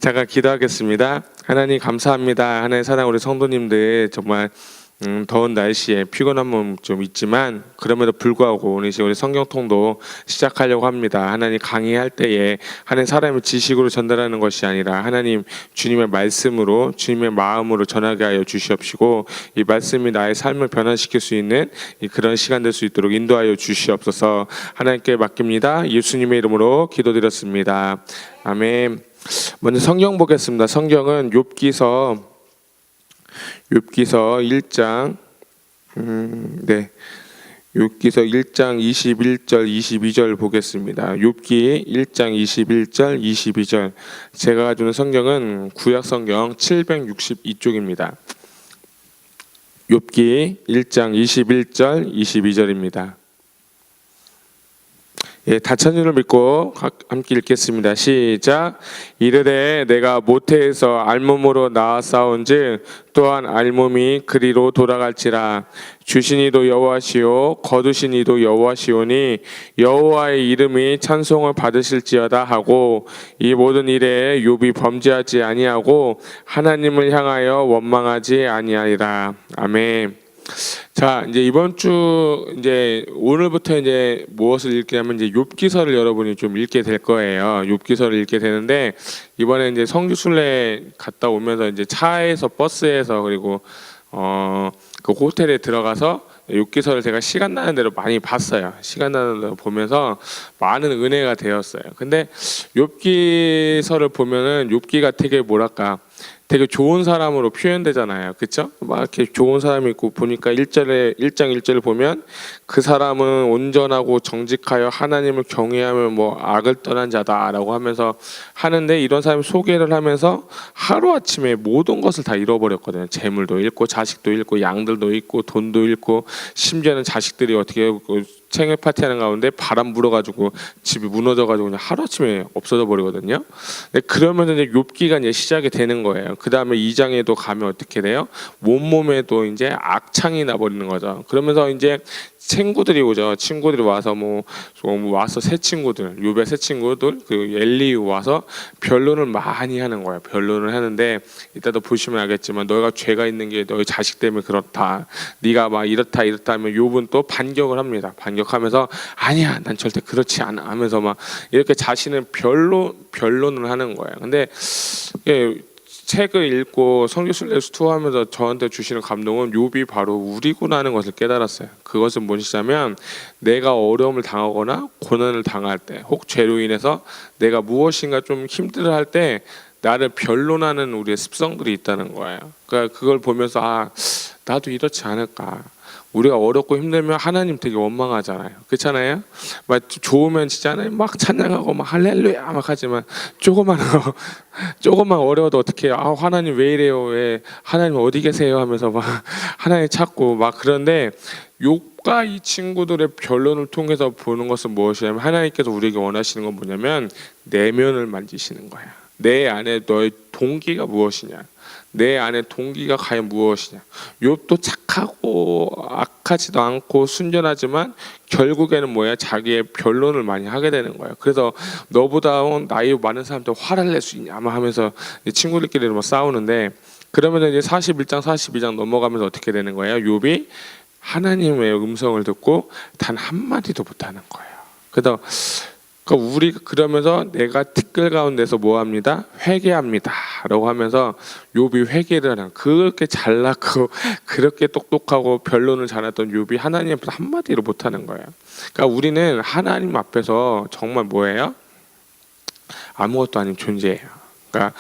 잠깐 기도하겠습니다. 하나님 감사합니다. 하나님 사랑 우리 성도님들 정말 더운 날씨에 피곤한 몸 좀 있지만 그럼에도 불구하고 오늘 우리 성경통도 시작하려고 합니다. 하나님 강의할 때에 하나님 사람의 지식으로 전달하는 것이 아니라 하나님 주님의 말씀으로 주님의 마음으로 전하게 하여 주시옵시고 이 말씀이 나의 삶을 변화시킬 수 있는 그런 시간 될 수 있도록 인도하여 주시옵소서. 하나님께 맡깁니다. 예수님의 이름으로 기도드렸습니다. 아멘. 먼저 성경 보겠습니다. 성경은 욥기서 1장 욥기서 1장 21절 22절 보겠습니다. 욥기 1장 21절 22절. 제가 가지고 있는 성경은 구약 성경 762쪽입니다. 욥기 1장 21절 22절입니다. 다찬 줄을 믿고 함께 읽겠습니다. 시작. 이르되 내가 모태에서 알몸으로 낳았사온즉 또한 알몸이 그리로 돌아갈지라. 주신 이도 여호와시요 거두신 이도 여호와시오니 여호와의 이름이 찬송을 받으실지어다 하고 이 모든 일에 욥이 범죄하지 아니하고 하나님을 향하여 원망하지 아니하리라. 아멘. 자, 이제 이번 주 이제 오늘부터 이제 무엇을 읽게 하면 이제 욥기서를 여러분이 좀 읽게 될 거예요. 욥기서를 읽게 되는데 이번에 이제 성주 순례 갔다 오면서 이제 차에서 버스에서 그리고 그 호텔에 들어가서 욥기서를 제가 시간 나는 대로 많이 봤어요. 시간 나는 대로 보면서 많은 은혜가 되었어요. 근데 욥기서를 보면은 욥기가 되게 뭐랄까 되게 좋은 사람으로 표현되잖아요. 그렇죠? 막 이렇게 좋은 사람이 있고 보니까 1장 1절을 보면 그 사람은 온전하고 정직하여 하나님을 경외하며 뭐 악을 떠난 자다라고 하면서 하는데 이런 사람이 소개를 하면서 하루아침에 모든 것을 다 잃어버렸거든요. 재물도 잃고 자식도 잃고 양들도 잃고 돈도 잃고 심지어는 자식들이 어떻게 생일 파티하는 가운데 바람 불어가지고 집이 무너져가지고 그냥 하루아침에 없어져 버리거든요. 그러면 이제 욥기가 이제 시작이 되는 거예요. 그 다음에 2장에도 가면 어떻게 돼요? 온몸에도 이제 악창이 나버리는 거죠. 그러면서 이제 친구들이 오죠. 친구들이 와서 와서 새 친구들, 욥의 새 친구들, 그 엘리후 와서 변론을 많이 하는 거예요. 변론을 하는데 이따도 보시면 알겠지만 너희가 죄가 있는 게 너희 자식 때문에 그렇다. 네가 막 이렇다 하면 욥은 또 반격을 합니다. 반격하면서 아니야, 난 절대 그렇지 않아 하면서 막 이렇게 자신을 변론을 하는 거예요. 근데 책을 읽고 성경순례 수투하면서 저한테 주시는 감동은 욥이 바로 우리구나 하는 것을 깨달았어요. 그것은 무엇이냐면 내가 어려움을 당하거나 고난을 당할 때 혹 죄로 인해서 내가 무엇인가 좀 힘들어할 때 나를 변론하는 우리의 습성들이 있다는 거예요. 그러니까 그걸 보면서 나도 이렇지 않을까. 우리가 어렵고 힘들면 하나님 되게 원망하잖아요. 그렇잖아요? 막 좋으면 진짜 하나님 막 찬양하고 막 할렐루야 막 하지만 조금만 어려워도 어떻게 해요? 하나님 왜 이래요? 왜 하나님 어디 계세요? 하면서 막 하나님 찾고 막 그런데 욥과 이 친구들의 변론을 통해서 보는 것은 무엇이냐면 하나님께서 우리에게 원하시는 건 뭐냐면 내면을 만지시는 거야. 내 안에 너의 동기가 무엇이냐? 내 안에 동기가 과연 무엇이냐? 욥도 착하고 악하지도 않고 순전하지만 결국에는 뭐야? 자기의 변론을 많이 하게 되는 거예요. 그래서 너보다 나이 많은 사람한테 화를 낼 수 있냐? 하면서 친구들끼리 싸우는데 그러면 이제 41장 42장 넘어가면서 어떻게 되는 거예요? 욥이 하나님의 음성을 듣고 단 한마디도 못하는 거예요. 그래서 우리가 그러면서 내가 티끌 가운데서 뭐합니다? 회개합니다라고 하면서 욥이 회개를 하는 그렇게 잘났고 그렇게 똑똑하고 변론을 잘했던 욥이 하나님 앞에서 한마디로 못하는 거예요. 그러니까 우리는 하나님 앞에서 정말 뭐예요? 아무것도 아닌 존재예요. 그러니까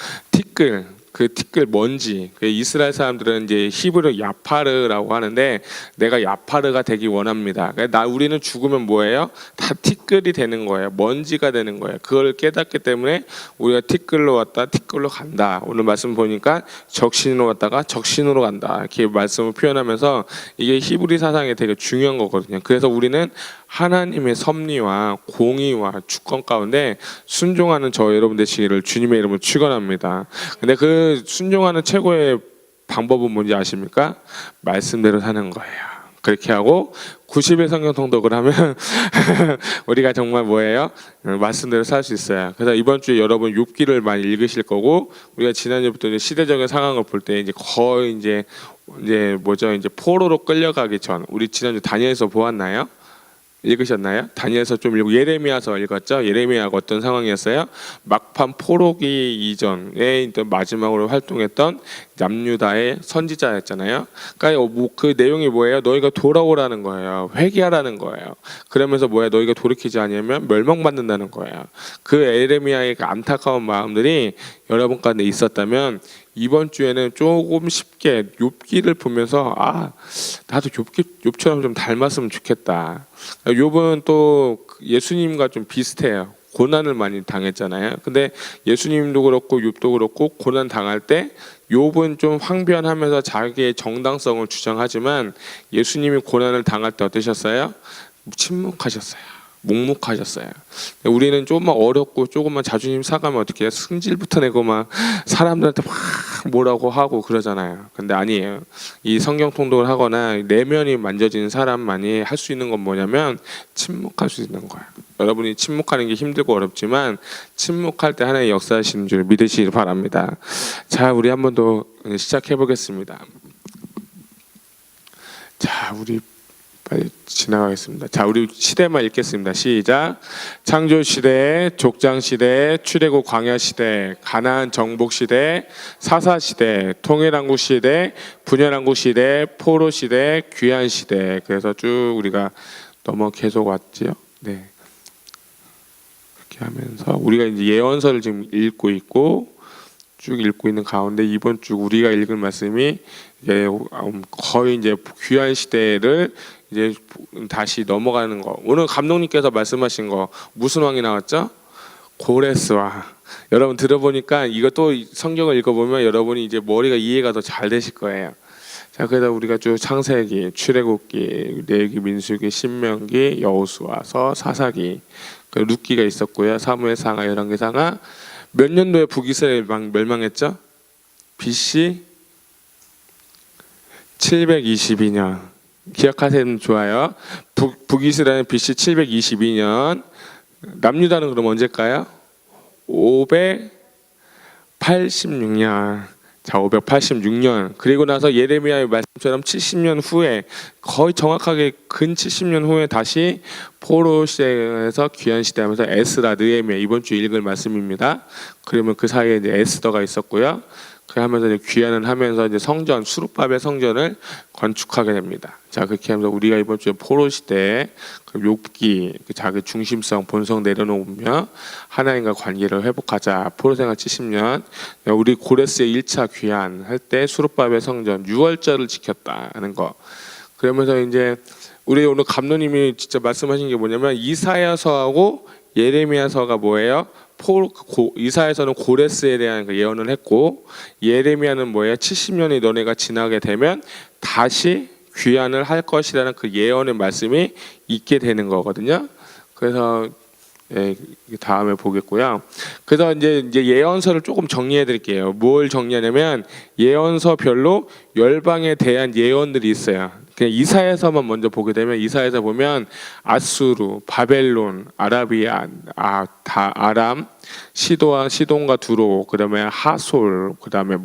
그 티끌 먼지. 그 이스라엘 사람들은 이제 히브리어 야파르라고 하는데 내가 야파르가 되기 원합니다. 그러니까 우리는 죽으면 뭐예요? 다 티끌이 되는 거예요. 먼지가 되는 거예요. 그걸 깨닫기 때문에 우리가 티끌로 왔다 티끌로 간다. 오늘 말씀 보니까 적신으로 왔다가 적신으로 간다. 이렇게 말씀을 표현하면서 이게 히브리 사상에 되게 중요한 거거든요. 그래서 우리는 하나님의 섭리와 공의와 주권 가운데 순종하는 저 여러분 되시기를 주님의 이름으로 축원합니다. 근데 그 순종하는 최고의 방법은 뭔지 아십니까? 말씀대로 사는 거예요. 그렇게 하고 90의 성경 통독을 하면 우리가 정말 뭐예요? 말씀대로 살 수 있어요. 그래서 이번 주에 여러분 욥기를 많이 읽으실 거고, 우리가 지난주부터 이제 시대적인 상황을 볼 때 이제 거의 이제 뭐죠? 이제 포로로 끌려가기 전, 우리 지난주 다니엘서 보았나요? 읽으셨나요? 다니엘서 좀 읽고 예레미야서 읽었죠? 예레미야가 어떤 상황이었어요? 막판 포로기 이전에 마지막으로 활동했던 남유다의 선지자였잖아요. 그러니까 그 내용이 뭐예요? 너희가 돌아오라는 거예요. 회개하라는 거예요. 그러면서 뭐야? 너희가 돌이키지 않으면 멸망받는다는 거예요. 그 예레미야의 그 안타까운 마음들이 여러분 가운데 있었다면 이번 주에는 조금 쉽게 욥기를 보면서 나도 욥처럼 좀 닮았으면 좋겠다. 욥은 또 예수님과 좀 비슷해요. 고난을 많이 당했잖아요. 근데 예수님도 그렇고 욥도 그렇고 고난 당할 때 욥은 좀 황변하면서 자기의 정당성을 주장하지만 예수님이 고난을 당할 때 어떠셨어요? 침묵하셨어요. 묵묵하셨어요. 우리는 조금만 어렵고 조금만 자존심 상하면 어떻게 해요? 승질부터 내고 막 사람들한테 막 뭐라고 하고 그러잖아요. 근데 아니에요. 이 성경 통독을 하거나 내면이 만져지는 사람만이 할 수 있는 건 뭐냐면 침묵할 수 있는 거예요. 여러분이 침묵하는 게 힘들고 어렵지만 침묵할 때 하나의 역사하시는 줄 믿으시길 바랍니다. 자, 우리 한 번 더 시작해 보겠습니다. 자, 우리 빨리 지나가겠습니다. 자, 우리 시대만 읽겠습니다. 시작. 창조 시대, 족장 시대, 출애굽 광야 시대, 가나안 정복 시대, 사사 시대, 통일왕국 시대, 분열왕국 시대, 포로 시대, 귀환 시대. 그래서 쭉 우리가 계속 왔지요. 네. 그렇게 하면서 우리가 이제 예언서를 지금 읽고 있고 쭉 읽고 있는 가운데 이번 주 우리가 읽을 말씀이 이제 거의 이제 귀환 시대를 이제 다시 넘어가는 거. 오늘 감독님께서 말씀하신 거 무슨 왕이 나왔죠? 고레스 왕. 여러분 들어보니까 이것도 성경을 읽어보면 여러분이 이제 머리가 이해가 더 잘 되실 거예요. 자, 그래서 우리가 쭉 창세기, 출애굽기, 레위기, 민수기, 신명기, 여호수아서, 사사기, 룻기가 있었고요. 사무엘상하, 열왕기상하. 몇 년도에 북이스라엘 멸망했죠? BC 722년. 기억하시면 좋아요. 북이스라엘 BC 722년. 남유다는 그럼 언제일까요? 586년. 자, 586년. 그리고 나서 예레미야의 말씀처럼 70년 후에, 거의 정확하게 근 70년 후에 다시 포로 시대에서 귀환 시대 하면서 에스라, 느헤미야, 이번 주 읽을 말씀입니다. 그러면 그 사이에 이제 에스더가 있었고요. 그 하면서 이제 귀환을 하면서 이제 성전, 수룹바벨 성전을 건축하게 됩니다. 자, 그렇게 하면서 우리가 이번 주에 포로 시대, 욥기, 자기 중심성, 본성 내려놓으며 하나님과 관계를 회복하자. 포로 생활 70년. 우리 고레스의 1차 귀환 할 때 수룹바벨 성전 6월절을 지켰다는 거. 그러면서 이제 우리 오늘 감독님이 진짜 말씀하신 게 뭐냐면 이사야서하고 예레미야서가 뭐예요? 이사야서는 고레스에 대한 예언을 했고 예레미야는 뭐예요? 70년이 너네가 지나게 되면 다시 귀환을 할 것이라는 그 예언의 말씀이 있게 되는 거거든요. 그래서 다음에 보겠고요. 그래서 이제 예언서를 조금 정리해 드릴게요. 뭘 정리하냐면 예언서별로 열방에 대한 예언들이 있어요. 그냥 이사야서만 먼저 보게 되면 이사야서 보면 아수르, 바벨론, 아라비아, 아람, 시돈과 두로, 그다음에 하솔, 그다음에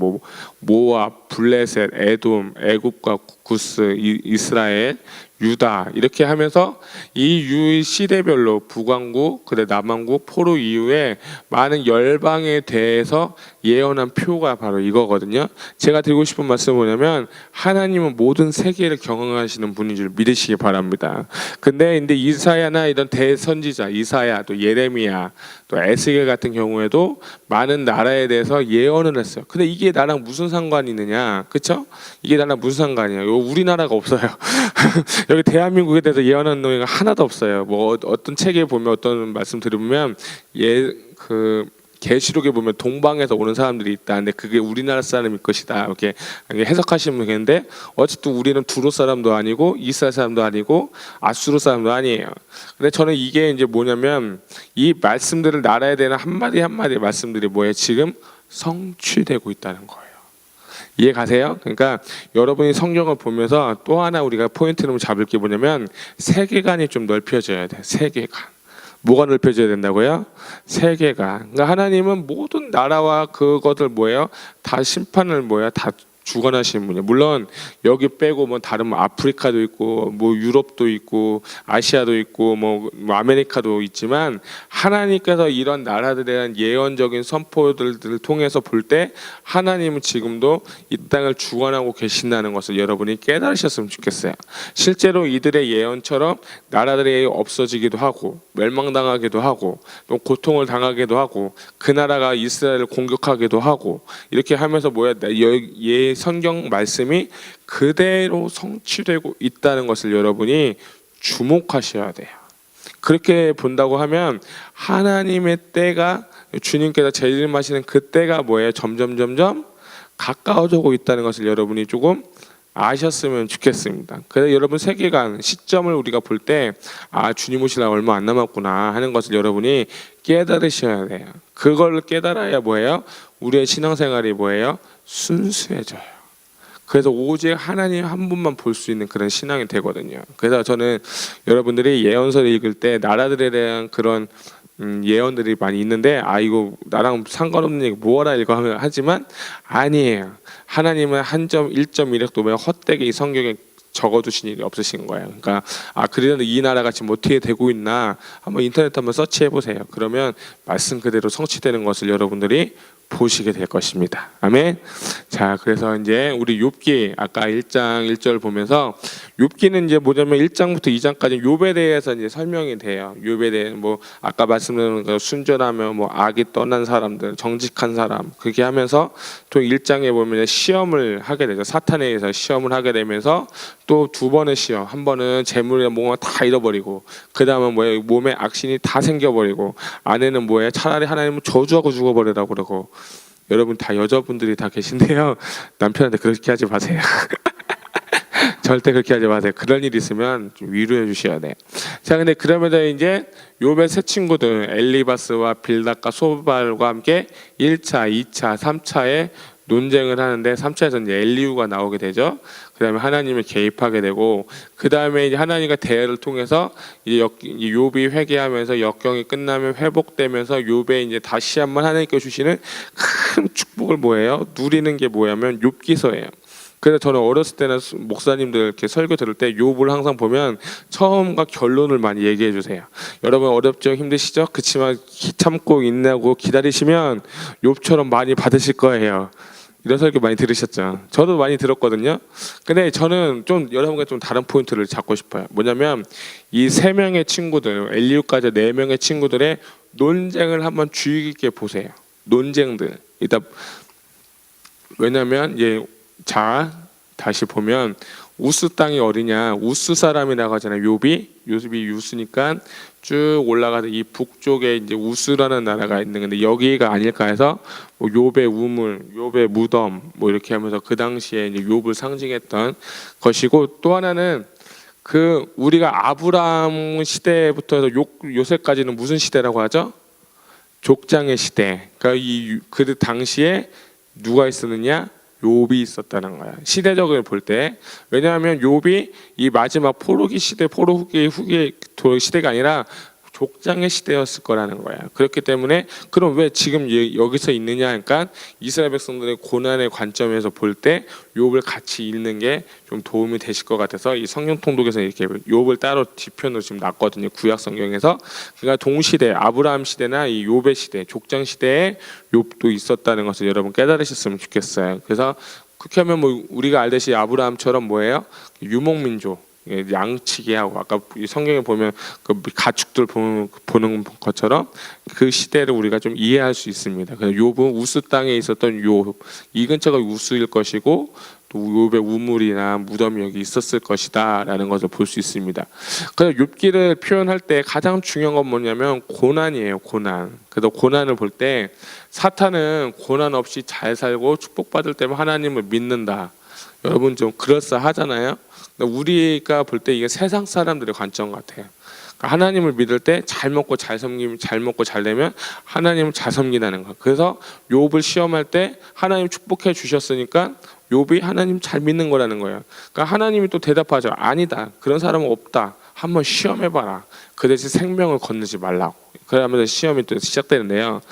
모압, 블레셋, 에돔, 애굽과 구스, 이스라엘, 유다 이렇게 하면서 이 시대별로 북왕국, 그래 남왕국, 포로 이후에 많은 열방에 대해서 예언한 표가 바로 이거거든요. 제가 드리고 싶은 말씀은 뭐냐면 하나님은 모든 세계를 경영하시는 분인 줄 믿으시기 바랍니다. 근데 이사야나 이런 대선지자 이사야, 또 예레미야, 또 에스겔 같은 경우에도 많은 나라에 대해서 예언을 했어요. 근데 이게 나랑 무슨 상관이 있느냐, 그렇죠? 이게 나랑 무슨 상관이야? 우리나라가 없어요. 여기 대한민국에 대해서 예언하는 내용이 하나도 없어요. 어떤 책에 보면 어떤 말씀 들으면 계시록에 보면 동방에서 오는 사람들이 있다. 근데 그게 우리나라 사람일 것이다. 이렇게 해석하시면 되겠는데 어쨌든 우리는 두로 사람도 아니고 이스라엘 사람도 아니고 아수르 사람도 아니에요. 근데 저는 이게 이제 뭐냐면 이 말씀들을 나라에 대한 한마디 한마디 말씀들이 뭐예요? 지금 성취되고 있다는 거예요. 이해 가세요? 그러니까 여러분이 성경을 보면서 또 하나 우리가 포인트로 잡을 게 뭐냐면 세계관이 좀 넓혀져야 돼. 세계관. 뭐가 넓혀져야 된다고요? 세계관. 그러니까 하나님은 모든 나라와 그것들 뭐예요? 다 심판을 뭐야? 다 주관하시는 분이에요. 물론 여기 빼고 뭐 다른 뭐 아프리카도 있고 뭐 유럽도 있고 아시아도 있고 뭐 아메리카도 있지만 하나님께서 이런 나라들에 대한 예언적인 선포들을 통해서 볼 때 하나님은 지금도 이 땅을 주관하고 계신다는 것을 여러분이 깨달으셨으면 좋겠어요. 실제로 이들의 예언처럼 나라들이 없어지기도 하고 멸망당하기도 하고 또 고통을 당하기도 하고 그 나라가 이스라엘을 공격하기도 하고 이렇게 하면서 뭐야 성경 말씀이 그대로 성취되고 있다는 것을 여러분이 주목하셔야 돼요. 그렇게 본다고 하면 하나님의 때가 주님께서 재림하시는 그 때가 뭐예요? 점점 가까워지고 있다는 것을 여러분이 조금 아셨으면 좋겠습니다. 그래서 여러분 세계관 시점을 우리가 볼 때 주님 오시려고 얼마 안 남았구나 하는 것을 여러분이 깨달으셔야 돼요. 그걸 깨달아야 뭐예요? 우리의 신앙생활이 뭐예요? 순수해져요. 그래서 오직 하나님 한 분만 볼 수 있는 그런 신앙이 되거든요. 그래서 저는 여러분들이 예언서를 읽을 때 나라들에 대한 그런 예언들이 많이 있는데 이거 나랑 상관없는 얘기 뭐하라 읽어 하지만 아니에요. 하나님은 한 점 1.1획도 헛되게 이 성경에 적어두신 일이 없으신 거예요. 그러니까 그래도 이 나라가 지금 어떻게 되고 있나 한번 인터넷 한번 서치해 보세요. 그러면 말씀 그대로 성취되는 것을 여러분들이 보시게 될 것입니다. 아멘. 자, 그래서 이제 우리 욥기 아까 1장 1절 보면서 욥기는 이제 뭐냐면 1장부터 2장까지 욥에 대해서 이제 설명이 돼요. 욥에 대해 뭐 아까 말씀드린 그 순전하며 뭐 악이 떠난 사람들, 정직한 사람 그렇게 하면서 또 1장에 보면 시험을 하게 되죠. 사탄에 의해서 시험을 하게 되면서 또 두 번의 시험, 한 번은 재물이나 뭔가 다 잃어버리고 그 다음은 뭐예요? 몸에 악신이 다 생겨버리고 아내는 뭐예요? 차라리 하나님은 저주하고 죽어버리라고 그러고 여러분 다 여자분들이 다 계신데요. 남편한테 그렇게 하지 마세요. 절대 그렇게 하지 마세요. 그런 일 있으면 좀 위로해 주셔야 돼요. 자, 근데 그러면서 이제 욥의 세 친구들 엘리바스와 빌닷과 소발과 함께 1차, 2차, 3차에 논쟁을 하는데 3차에서 이제 엘리후가 나오게 되죠. 그 다음에 하나님을 개입하게 되고 그 다음에 이제 하나님과 대화를 통해서 이제 욥이 회개하면서 역경이 끝나면 회복되면서 욥에 이제 다시 한번 하나님께 주시는 큰 축복을 뭐예요? 누리는 게 뭐냐면 욥기서예요. 그래서 저는 어렸을 때는 목사님들 이렇게 설교 들을 때 욥을 항상 보면 처음과 결론을 많이 얘기해 주세요. 여러분 어렵죠? 힘드시죠? 그렇지만 참고 인내하고 기다리시면 욥처럼 많이 받으실 거예요. 이런 설교 많이 들으셨죠? 저도 많이 들었거든요. 근데 저는 좀 여러분과 좀 다른 포인트를 잡고 싶어요. 뭐냐면 이 세 명의 친구들, 엘리후까지 네 명의 친구들의 논쟁을 한번 주의 깊게 보세요. 논쟁들. 일단 왜냐면 자 다시 보면 우스 땅이 어디냐? 우스 사람이라고 하잖아요. 욥이 우스니까 쭉 올라가서 이 북쪽에 이제 우스라는 나라가 있는 건데 여기가 아닐까 해서 뭐 욥의 우물, 욥의 무덤 뭐 이렇게 하면서 그 당시에 이제 욥을 상징했던 것이고 또 하나는 그 우리가 아브라함 시대부터 해서 요새까지는 무슨 시대라고 하죠? 족장의 시대. 그러니까 그 당시에 누가 있었느냐? 욥이 있었다는 거야. 시대적으로 볼 때. 왜냐하면 욥이 이 마지막 포로기 시대, 포로기 후기 시대가 아니라 족장의 시대였을 거라는 거야. 그렇기 때문에 그럼 왜 지금 여기서 있느냐 하니까 이스라엘 백성들의 고난의 관점에서 볼 때 욥을 같이 읽는 게 좀 도움이 되실 것 같아서 이 성경 통독에서 이렇게 욥을 따로 뒤편으로 지금 놨거든요. 구약 성경에서. 그러니까 동시대 아브라함 시대나 이 욥의 시대, 족장 시대에 욥도 있었다는 것을 여러분 깨달으셨으면 좋겠어요. 그래서 그렇게 하면 뭐 우리가 알듯이 아브라함처럼 뭐예요? 유목민족 양치기 하고 아까 성경에 보면 그 가축들 보는 것처럼 그 시대를 우리가 좀 이해할 수 있습니다. 그래서 욥은 우스 땅에 있었던 욥, 이 근처가 우스일 것이고 또 욥의 우물이나 무덤이 여기 있었을 것이다라는 것을 볼 수 있습니다. 그래서 욥기를 표현할 때 가장 중요한 건 뭐냐면 고난이에요. 고난. 그래서 고난을 볼 때 사탄은 고난 없이 잘 살고 축복받을 때만 하나님을 믿는다. 여러분 좀 그럴싸하잖아요. 우리가 볼 때 이게 세상 사람들의 관점 같아요. 하나님을 믿을 때 잘 먹고 잘 섬기면, 잘 먹고 잘 되면 하나님을 잘 섬기다는 거예요. 그래서 욥을 시험할 때 하나님 축복해 주셨으니까 욥이 하나님 잘 믿는 거라는 거예요. 그러니까 하나님이 또 대답하죠. 아니다, 그런 사람은 없다. 한번 시험해봐라. 그 대신 생명을 건너지 말라고. 그러면서 시험이 또 시작되는데요.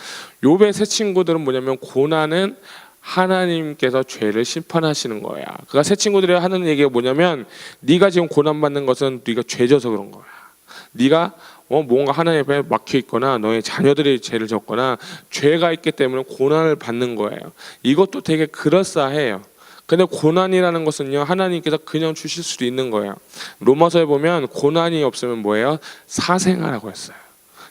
욥의 세 친구들은 뭐냐면, 고난은 하나님께서 죄를 심판하시는 거야. 그러니까 세 친구들이 하는 얘기가 뭐냐면, 네가 지금 고난 받는 것은 네가 죄져서 그런 거야. 네가 뭔가 하나님 앞에 막혀 있거나 너의 자녀들이 죄를 졌거나 죄가 있기 때문에 고난을 받는 거예요. 이것도 되게 그럴싸해요. 근데 고난이라는 것은요, 하나님께서 그냥 주실 수도 있는 거예요. 로마서에 보면 고난이 없으면 뭐예요? 사생아라고 했어요.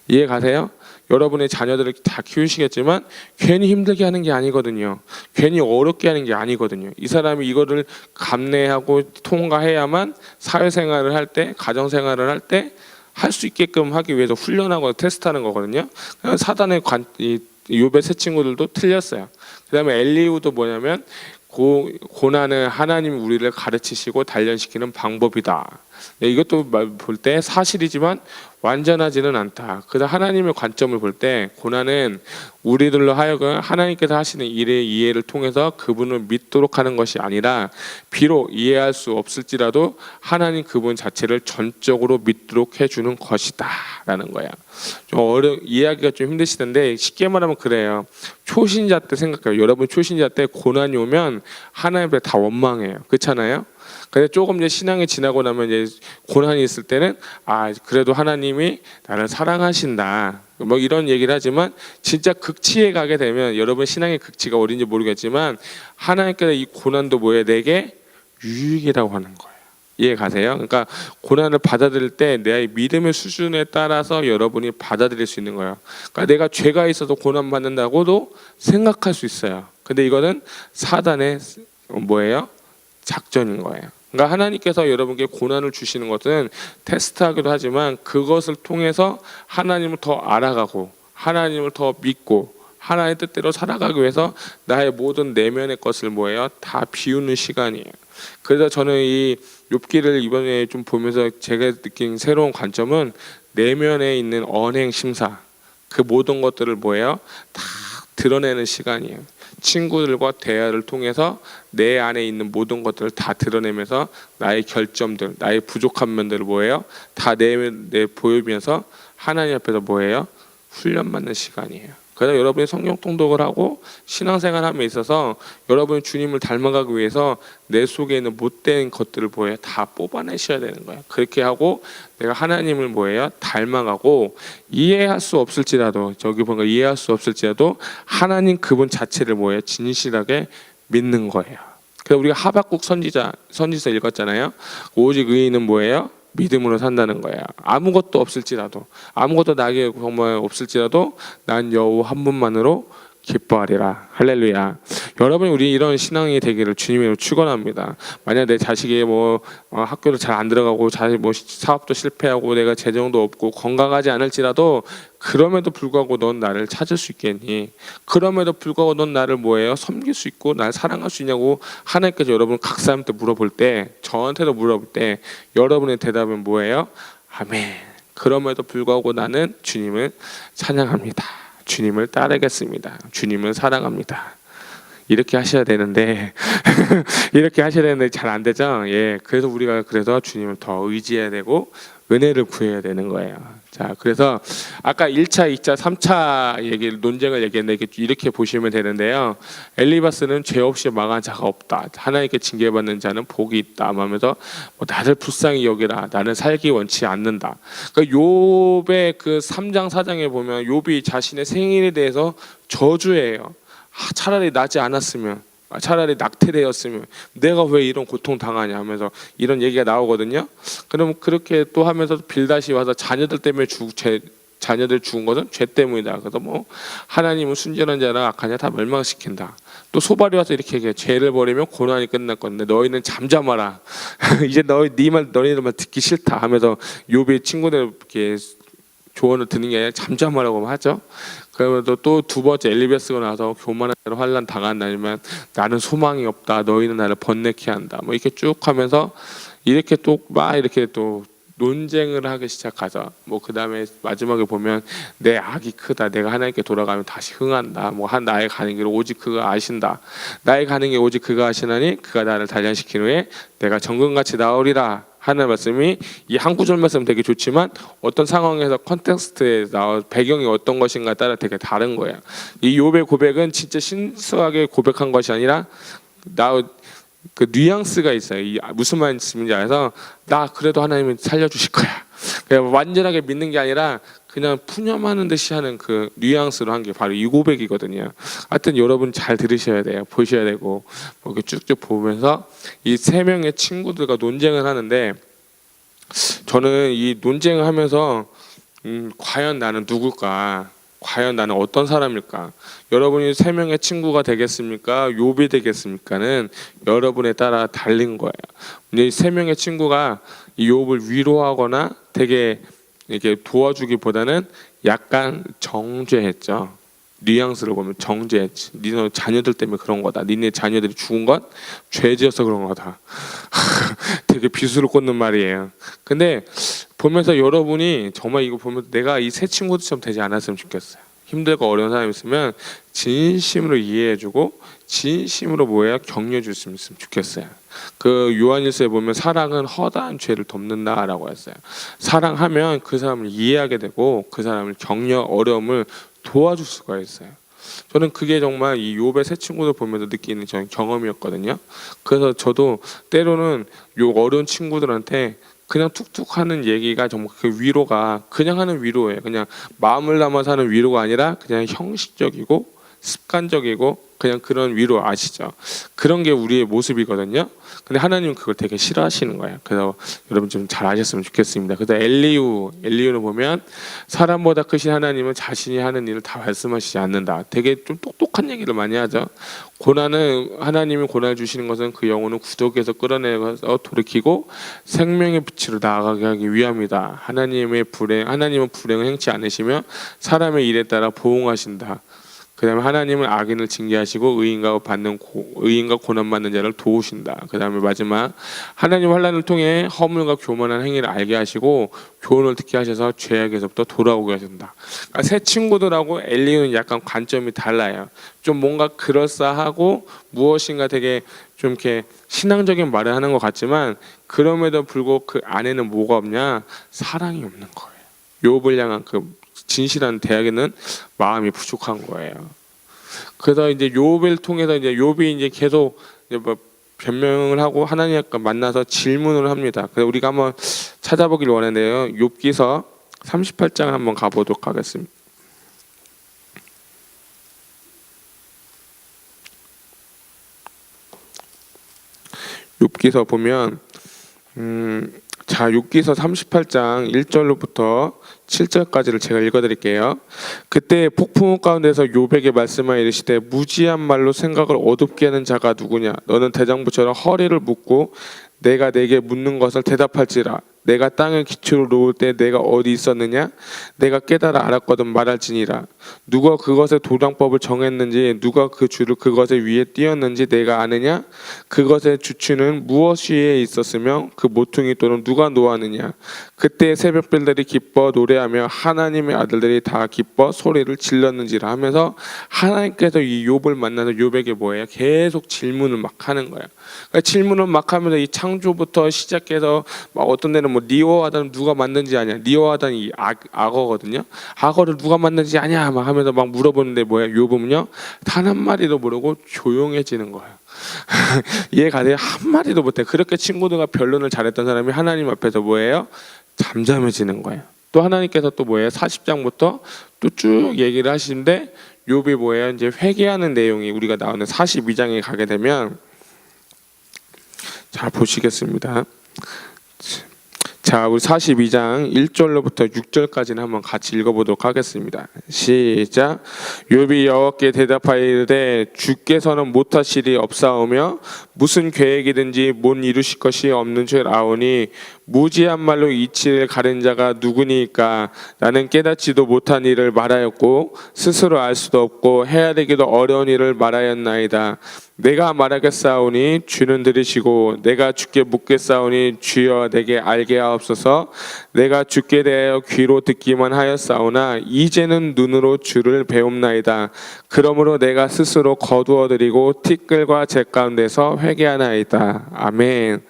이해 가세요? 여러분의 자녀들을 다 키우시겠지만 괜히 힘들게 하는 게 아니거든요. 괜히 어렵게 하는 게 아니거든요. 이 사람이 이거를 감내하고 통과해야만 사회생활을 할 때, 가정생활을 할 때 할 수 있게끔 하기 위해서 훈련하고 테스트하는 거거든요. 사단의 욥의 세 친구들도 틀렸어요. 그 다음에 엘리후도 뭐냐면, 고난은 하나님이 우리를 가르치시고 단련시키는 방법이다. 이것도 볼 때 사실이지만 완전하지는 않다. 그래서 하나님의 관점을 볼 때 고난은 우리들로 하여금 하나님께서 하시는 일의 이해를 통해서 그분을 믿도록 하는 것이 아니라, 비록 이해할 수 없을지라도 하나님 그분 자체를 전적으로 믿도록 해주는 것이다 라는 거야. 좀 이해하기가 좀 힘드시던데, 쉽게 말하면 그래요. 초신자 때 생각해요. 여러분 초신자 때 고난이 오면 하나님 앞에 다 원망해요. 그렇잖아요? 근데 조금 이제 신앙이 지나고 나면 이제 고난이 있을 때는 그래도 하나님이 나를 사랑하신다, 뭐 이런 얘기를 하지만, 진짜 극치에 가게 되면, 여러분 신앙의 극치가 어딘지 모르겠지만 하나님께서 이 고난도 뭐예요? 내게 유익이라고 하는 거예요. 이해 가세요? 그러니까 고난을 받아들일 때 내 믿음의 수준에 따라서 여러분이 받아들일 수 있는 거예요. 그러니까 내가 죄가 있어서 고난 받는다고도 생각할 수 있어요. 근데 이거는 사단의 뭐예요? 작전인 거예요. 그러니까 하나님께서 여러분께 고난을 주시는 것은 테스트하기도 하지만, 그것을 통해서 하나님을 더 알아가고 하나님을 더 믿고 하나님의 뜻대로 살아가기 위해서 나의 모든 내면의 것을 뭐예요? 다 비우는 시간이에요. 그래서 저는 이 욥기를 이번에 좀 보면서 제가 느낀 새로운 관점은, 내면에 있는 언행 심사, 그 모든 것들을 뭐예요? 다 드러내는 시간이에요. 친구들과 대화를 통해서 내 안에 있는 모든 것들을 다 드러내면서 나의 결점들, 나의 부족한 면들을 뭐예요? 다 내 보여주면서 하나님 앞에서 뭐예요? 훈련받는 시간이에요. 그래서 여러분이 성경 통독을 하고 신앙생활함에 있어서 여러분이 주님을 닮아가기 위해서 내 속에 있는 못된 것들을 뭐예요? 다 뽑아내셔야 되는 거예요. 그렇게 하고 내가 하나님을 뭐예요? 닮아가고, 이해할 수 없을지라도, 저기 보니까 이해할 수 없을지라도 하나님 그분 자체를 뭐예요? 진실하게 믿는 거예요. 그래서 우리가 하박국 선지서 읽었잖아요. 오직 의인은 뭐예요? 믿음으로 산다는 거예요. 아무것도 없을지라도, 아무것도 나에게 정말 없을지라도 난 여호와 한 분만으로 기뻐하리라. 할렐루야. 여러분이 우리 이런 신앙이 되기를 주님으로 축원합니다. 만약 내 자식이 학교를 잘 안 들어가고 사업도 실패하고 내가 재정도 없고 건강하지 않을지라도, 그럼에도 불구하고 넌 나를 찾을 수 있겠니? 그럼에도 불구하고 넌 나를 뭐예요? 섬길 수 있고 날 사랑할 수 있냐고 하나님께서 여러분 각 사람한테 물어볼 때, 저한테도 물어볼 때 여러분의 대답은 뭐예요? 아멘. 그럼에도 불구하고 나는 주님을 찬양합니다. 주님을 따르겠습니다. 주님을 사랑합니다. 이렇게 하셔야 되는데 이렇게 하셔야 되는데 잘 안 되죠. 그래서 우리가 주님을 더 의지해야 되고 은혜를 구해야 되는 거예요. 자, 그래서 아까 1차, 2차, 3차 논쟁을 얘기했는데 이렇게 보시면 되는데요. 엘리바스는 죄 없이 망한 자가 없다. 하나님께 징계받는 자는 복이 있다 하면서 나를 불쌍히 여기라. 나는 살기 원치 않는다. 그러니까 욥의 그 3장 4장에 보면 욥이 자신의 생일에 대해서 저주해요. 차라리 나지 않았으면, 차라리 낙태되었으면 내가 왜 이런 고통 당하냐 하면서 이런 얘기가 나오거든요. 그럼 그렇게 또 하면서 빌닷이 와서 자녀들 때문에 자녀들 죽은 것은 죄 때문이다. 그래서 하나님은 순전한 자라 악한 자 다 멸망시킨다. 또 소발이 와서 이렇게 얘기해. 죄를 버리면 고난이 끝날 건데 너희는 잠잠하라. 이제 너희들 말 듣기 싫다 하면서 욥의 친구들 이렇게 조언을 듣는 게 아니라 잠잠하라고 하죠. 그러면 또 두 번째 엘리바스가 나와서 교만한 대로 환난 당한다면 나는 소망이 없다. 너희는 나를 번뇌케 한다. 이렇게 쭉 하면서 이렇게 또 논쟁을 하기 시작하죠. 뭐 그 다음에 마지막에 보면 내 악이 크다. 내가 하나님께 돌아가면 다시 흥한다. 뭐 한 나의 가는 길을 오직 그가 아신다. 나의 가는 길 오직 그가 아시나니 그가 나를 단련시킨 후에 내가 정금같이 나오리라 하는 말씀이 이 한 구절 말씀 되게 좋지만 어떤 상황에서 컨텍스트에 나와 배경이 어떤 것인가에 따라 되게 다른 거예요. 이 욥의 고백은 진짜 신수하게 고백한 것이 아니라 그 뉘앙스가 있어요. 이 무슨 말씀인지 알아서 나 그래도 하나님은 살려주실 거야. 그냥 완전하게 믿는 게 아니라 그냥 푸념하는 듯이 하는 그 뉘앙스로 한 게 바로 이 고백이거든요. 하여튼 여러분 잘 들으셔야 돼요. 보셔야 되고 뭐 이렇게 쭉쭉 보면서 이 세 명의 친구들과 논쟁을 하는데 저는 이 논쟁을 하면서 과연 나는 누굴까? 과연 나는 어떤 사람일까? 여러분이 세 명의 친구가 되겠습니까? 욥이 되겠습니까는 여러분에 따라 달린 거예요. 이 세 명의 친구가 이 욥을 위로하거나 되게 이렇게 도와주기보다는 약간 정죄했죠. 뉘앙스를 보면 정죄했지. 니네 자녀들 때문에 그런 거다. 니네 자녀들이 죽은 건 죄지어서 그런 거다. 되게 비수를 꽂는 말이에요. 근데 보면서 여러분이 정말 이거 보면서 내가 이 세 친구들처럼 되지 않았으면 좋겠어요. 힘들고 어려운 사람이 있으면 진심으로 이해해주고 진심으로 격려해 줄 수 있으면 좋겠어요. 그 요한일서에 보면 사랑은 허다한 죄를 덮는다라고 했어요. 사랑하면 그 사람을 이해하게 되고 그 사람을 어려움을 도와줄 수가 있어요. 저는 그게 정말 이 욥의 세 친구들 보면서 느끼는 저는 경험이었거든요. 그래서 저도 때로는 요 어려운 친구들한테 그냥 툭툭 하는 얘기가 정말 그 위로가 그냥 하는 위로예요. 그냥 마음을 담아서 하는 위로가 아니라 그냥 형식적이고 습관적이고 그냥 그런 위로 아시죠? 그런 게 우리의 모습이거든요. 근데 하나님은 그걸 되게 싫어하시는 거예요. 그래서 여러분 좀 잘 아셨으면 좋겠습니다. 그래서 엘리후를 보면 사람보다 크신 하나님은 자신이 하는 일을 다 말씀하시지 않는다. 되게 좀 똑똑한 얘기를 많이 하죠. 하나님이 고난을 주시는 것은 그 영혼을 구속에서 끌어내서 돌이키고 생명의 빛으로 나아가게 하기 위함이다. 하나님은 불행을 행치 않으시며 사람의 일에 따라 보응하신다. 그 다음에 하나님은 악인을 징계하시고 의인과 고난받는 자를 도우신다. 그 다음에 마지막 하나님 환난을 통해 허물과 교만한 행위를 알게 하시고 교훈을 듣게 하셔서 죄악에서부터 돌아오게 하신다. 그러니까 새 친구들하고 엘리후는 약간 관점이 달라요. 좀 뭔가 그럴싸하고 무엇인가 되게 좀 이렇게 신앙적인 말을 하는 것 같지만 그럼에도 불구하고 그 안에는 뭐가 없냐? 사랑이 없는 거예요. 욥을 향한 그 진실한 대학에는 마음이 부족한 거예요. 그래서 이제 욥을 통해서 이제 욥이 이제 계속 이제 변명을 하고 하나님과 만나서 질문을 합니다. 그래서 우리가 한번 찾아보길 원하는데요. 욥기서 38장 한번 가보도록 하겠습니다. 욥기서 보면 욥기서 38장 1절로부터 7절까지를 제가 읽어드릴게요. 그때 폭풍 가운데서 욥에게 말씀하여 이르시되 무지한 말로 생각을 어둡게 하는 자가 누구냐? 너는 대장부처럼 허리를 묶고 내가 내게 묻는 것을 대답할지라. 내가 땅을 기초로 놓을 때 내가 어디 있었느냐? 내가 깨달아 알았거든 말할지니라. 누가 그것의 도당법을 정했는지 누가 그 줄을 그것의 위에 띄었는지 내가 아느냐? 그것의 주추는 무엇 위에 있었으며 그 모퉁이 또는 누가 놓았느냐? 그때 새벽별들이 기뻐 노래하며 하나님의 아들들이 다 기뻐 소리를 질렀는지라 하면서 하나님께서 이 욥을 만나서 욥에게 계속 질문을 막 하는 거예요. 그러니까 질문을 막 하면서 이 창조부터 시작해서 막 어떤 데는 리워하다는 누가 만든지 아냐? 리워하다는 이 악어거든요. 악어를 누가 만든지 아냐? 막 하면서 막 물어보는데 욥은요 단 한 마디도 모르고 조용해지는 거예요. 이해가 돼요? 한 마디도 못해. 그렇게 친구들과 변론을 잘했던 사람이 하나님 앞에서 잠잠해지는 거예요. 또 하나님께서 또 40장부터 또 쭉 얘기를 하시는데 욥이 이제 회개하는 내용이 우리가 나오는 42장에 가게 되면 잘 보시겠습니다. 우리 42장 1절로부터 6절까지는 한번 같이 읽어보도록 하겠습니다. 시작. 욥이 여호와께 대답하여 이르되 주께서는 못하시리 없사오며 무슨 계획이든지 못 이루실 것이 없는 줄 아오니 무지한 말로 이치를 가른 자가 누구니까? 나는 깨닫지도 못한 일을 말하였고 스스로 알 수도 없고 해야 되기도 어려운 일을 말하였나이다. 내가 말하겠사오니 주는 들으시고 내가 주께 묻겠사오니 주여 내게 알게 하옵소서. 내가 주께 대하여 귀로 듣기만 하였사오나 이제는 눈으로 주를 배움나이다. 그러므로 내가 스스로 거두어드리고 티끌과 재 가운데서 회개하나이다. 아멘.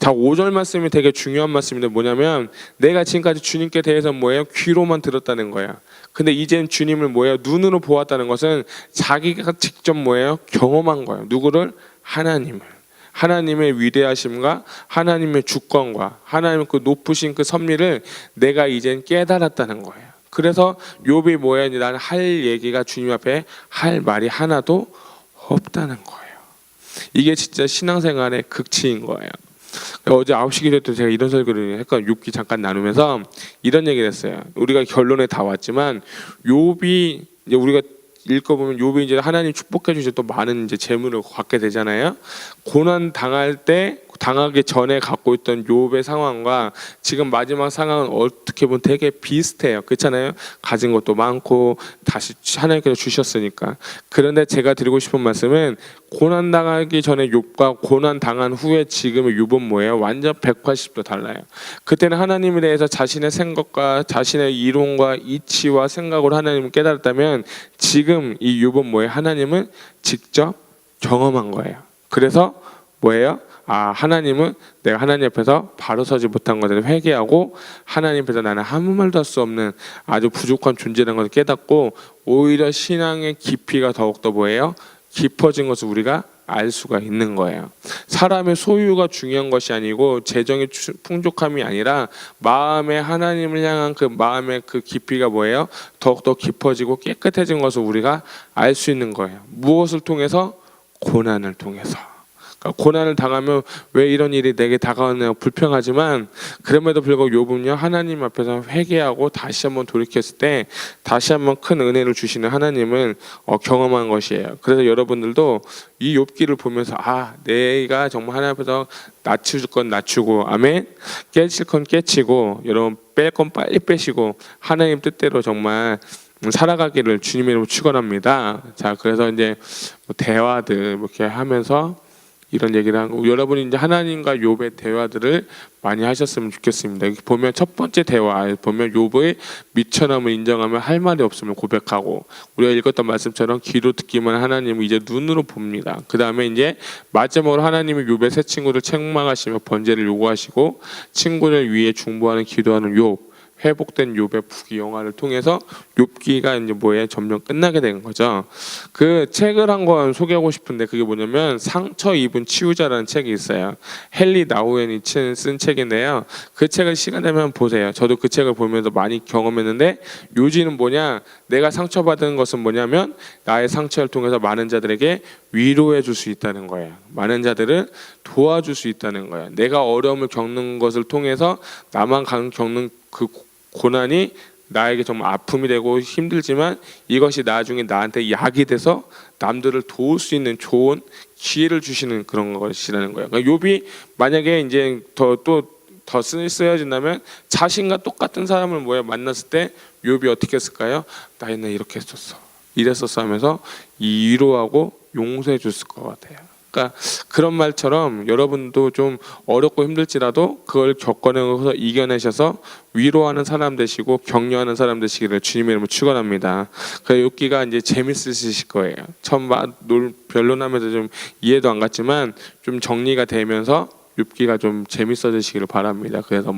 자, 5절 말씀이 되게 중요한 말씀인데 뭐냐면 내가 지금까지 주님께 대해서 뭐예요? 귀로만 들었다는 거야. 근데 이젠 주님을 뭐예요? 눈으로 보았다는 것은 자기가 직접 뭐예요? 경험한 거예요. 누구를? 하나님을. 하나님의 위대하심과 하나님의 주권과 하나님의 그 높으신 그 섭리를 내가 이젠 깨달았다는 거예요. 그래서 욥이 뭐예요? 나는 할 얘기가 주님 앞에 할 말이 하나도 없다는 거예요. 이게 진짜 신앙생활의 극치인 거예요. 어제 9시 기도 때 제가 이런 설교를 했거든요. 욥기 잠깐 나누면서 이런 얘기를 했어요. 우리가 결론에 다 왔지만 욥이 이제 우리가 읽어보면 욥이 이제 하나님 축복해 주셔서 또 많은 이제 재물을 갖게 되잖아요. 고난 당할 때 당하기 전에 갖고 있던 욥의 상황과 지금 마지막 상황은 어떻게 보면 되게 비슷해요. 그렇잖아요. 가진 것도 많고 다시 하나님께서 주셨으니까. 그런데 제가 드리고 싶은 말씀은 고난 당하기 전에 욥과 고난 당한 후에 지금의 욥은 뭐예요? 완전 180도 달라요. 그때는 하나님에 대해서 자신의 생각과 자신의 이론과 이치와 생각으로 하나님을 깨달았다면 지금 이 욥은 뭐예요? 하나님을 직접 경험한 거예요. 그래서 뭐예요? 하나님은 내가 하나님 앞에서 바로 서지 못한 것을 회개하고 하나님 앞에서 나는 아무 말도 할 수 없는 아주 부족한 존재라는 것을 깨닫고 오히려 신앙의 깊이가 더욱더 뭐예요? 깊어진 것을 우리가 알 수가 있는 거예요. 사람의 소유가 중요한 것이 아니고 재정의 풍족함이 아니라 마음의 하나님을 향한 그 마음의 그 깊이가 뭐예요? 더욱더 깊어지고 깨끗해진 것을 우리가 알 수 있는 거예요. 무엇을 통해서? 고난을 통해서. 고난을 당하면 왜 이런 일이 내게 다가오냐 불평하지만 그럼에도 불구하고 욥은요 하나님 앞에서 회개하고 다시 한번 돌이켰을 때 다시 한번 큰 은혜를 주시는 하나님을 경험한 것이에요. 그래서 여러분들도 이 욥기를 보면서 내가 정말 하나님 앞에서 낮출 건 낮추고 아멘 깨칠 건 깨치고 여러분 뺄 건 빨리 빼시고 하나님 뜻대로 정말 살아가기를 주님의 이름으로 축원합니다. 자, 그래서 이제 대화들 이렇게 하면서 이런 얘기를 하고 여러분이 이제 하나님과 욥의 대화들을 많이 하셨으면 좋겠습니다. 여기 보면 첫 번째 대화 보면 욥의 미천함을 인정하며 할 말이 없음을 고백하고 우리가 읽었던 말씀처럼 귀로 듣기만 하나님을 이제 눈으로 봅니다. 그 다음에 이제 마지막으로 하나님이 욥의 세 친구를 책망하시며 번제를 요구하시고 친구를 위해 중보하는 기도하는 욥 회복된 욥의 부귀영화를 통해서 욥기가 이제 뭐에 점점 끝나게 된 거죠. 그 책을 한 권 소개하고 싶은데 그게 뭐냐면 상처 입은 치유자라는 책이 있어요. 헨리 나우엔이 쓴 책인데요. 그 책을 시간 되면 보세요. 저도 그 책을 보면서 많이 경험했는데 요지는 뭐냐? 내가 상처받은 것은 뭐냐면 나의 상처를 통해서 많은 자들에게 위로해 줄 수 있다는 거예요. 많은 자들을 도와줄 수 있다는 거예요. 내가 어려움을 겪는 것을 통해서 나만 겪는 그 고난이 나에게 정말 아픔이 되고 힘들지만 이것이 나중에 나한테 약이 돼서 남들을 도울 수 있는 좋은 기회를 주시는 그런 것이라는 거예요. 그러니까 욥이 만약에 이제 더 쓰여진다면 자신과 똑같은 사람을 만났을 때 욥이 어떻게 했을까요? 나 옛날에 이렇게 했었어, 이랬었어 하면서 위로하고 용서해 줬을 것 같아요. 그러니까 그런 말처럼 여러분도 좀 어렵고 힘들지라도 그걸 겪어내서 이겨내셔서 위로하는 사람 되시고 격려하는 사람 되시기를 주님의 이름으로 축원합니다. 그 욥기가 이제 재밌으실 거예요. 처음 변론하면서 좀 이해도 안 갔지만 좀 정리가 되면서 욥기가 좀 재밌어지시기를 바랍니다. 그래서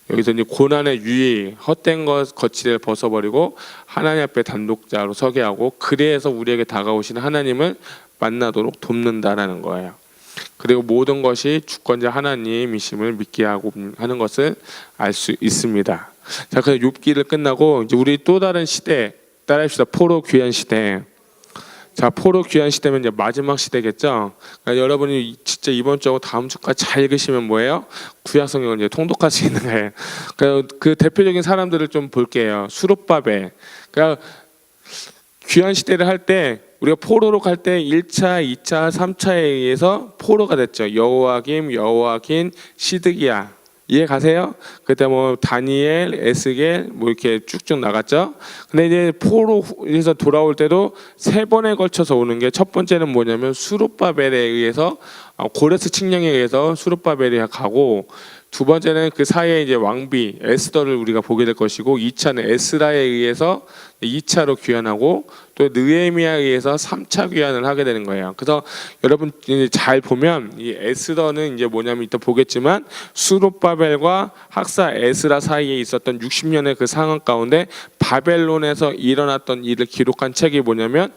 여기서 이제 고난의 유익, 헛된 것 거치를 벗어버리고 하나님 앞에 단독자로 서게 하고 그래서 우리에게 다가오시는 하나님을 만나도록 돕는다라는 거예요. 그리고 모든 것이 주권자 하나님이심을 믿게 하고 하는 것을 알 수 있습니다. 자, 그래서 욥기를 끝나고 이제 우리 또 다른 시대 따라합시다. 포로 귀한 시대. 자, 포로 귀한 시대면 이제 마지막 시대겠죠. 그러니까 여러분이 진짜 이번 주하고 다음 주까지 잘 읽으시면 뭐예요? 구약 성경을 이제 통독할 수 있는 거예요. 그러니까 그 대표적인 사람들을 좀 볼게요. 수룹바벨. 그러니까 귀한 시대를 할 때 우리가 포로로 갈 때 1차, 2차, 3차에 의해서 포로가 됐죠. 여호야김, 시드기야. 이해 가세요? 그때 뭐 다니엘, 에스겔 뭐 이렇게 쭉쭉 나갔죠. 근데 이제 포로에서 돌아올 때도 세 번에 걸쳐서 오는 게, 첫 번째는 뭐냐면 수룹바벨에 의해서, 고레스 칙령에 의해서 수룹바벨이 가고, 두 번째는 그 사이에 이제 왕비 에스더를 우리가 보게 될 것이고, 2차는 에스라에 의해서 2차로 귀환하고, 또 느헤미야에 의해서 3차 귀환을 하게 되는 거예요. 그래서 여러분 잘 보면 이 에스더는 이제 뭐냐면 이따 보겠지만, 수룹바벨과 학사 에스라 사이에 있었던 60년의 그 상황 가운데 바벨론에서 일어났던 일을 기록한 책이 뭐냐면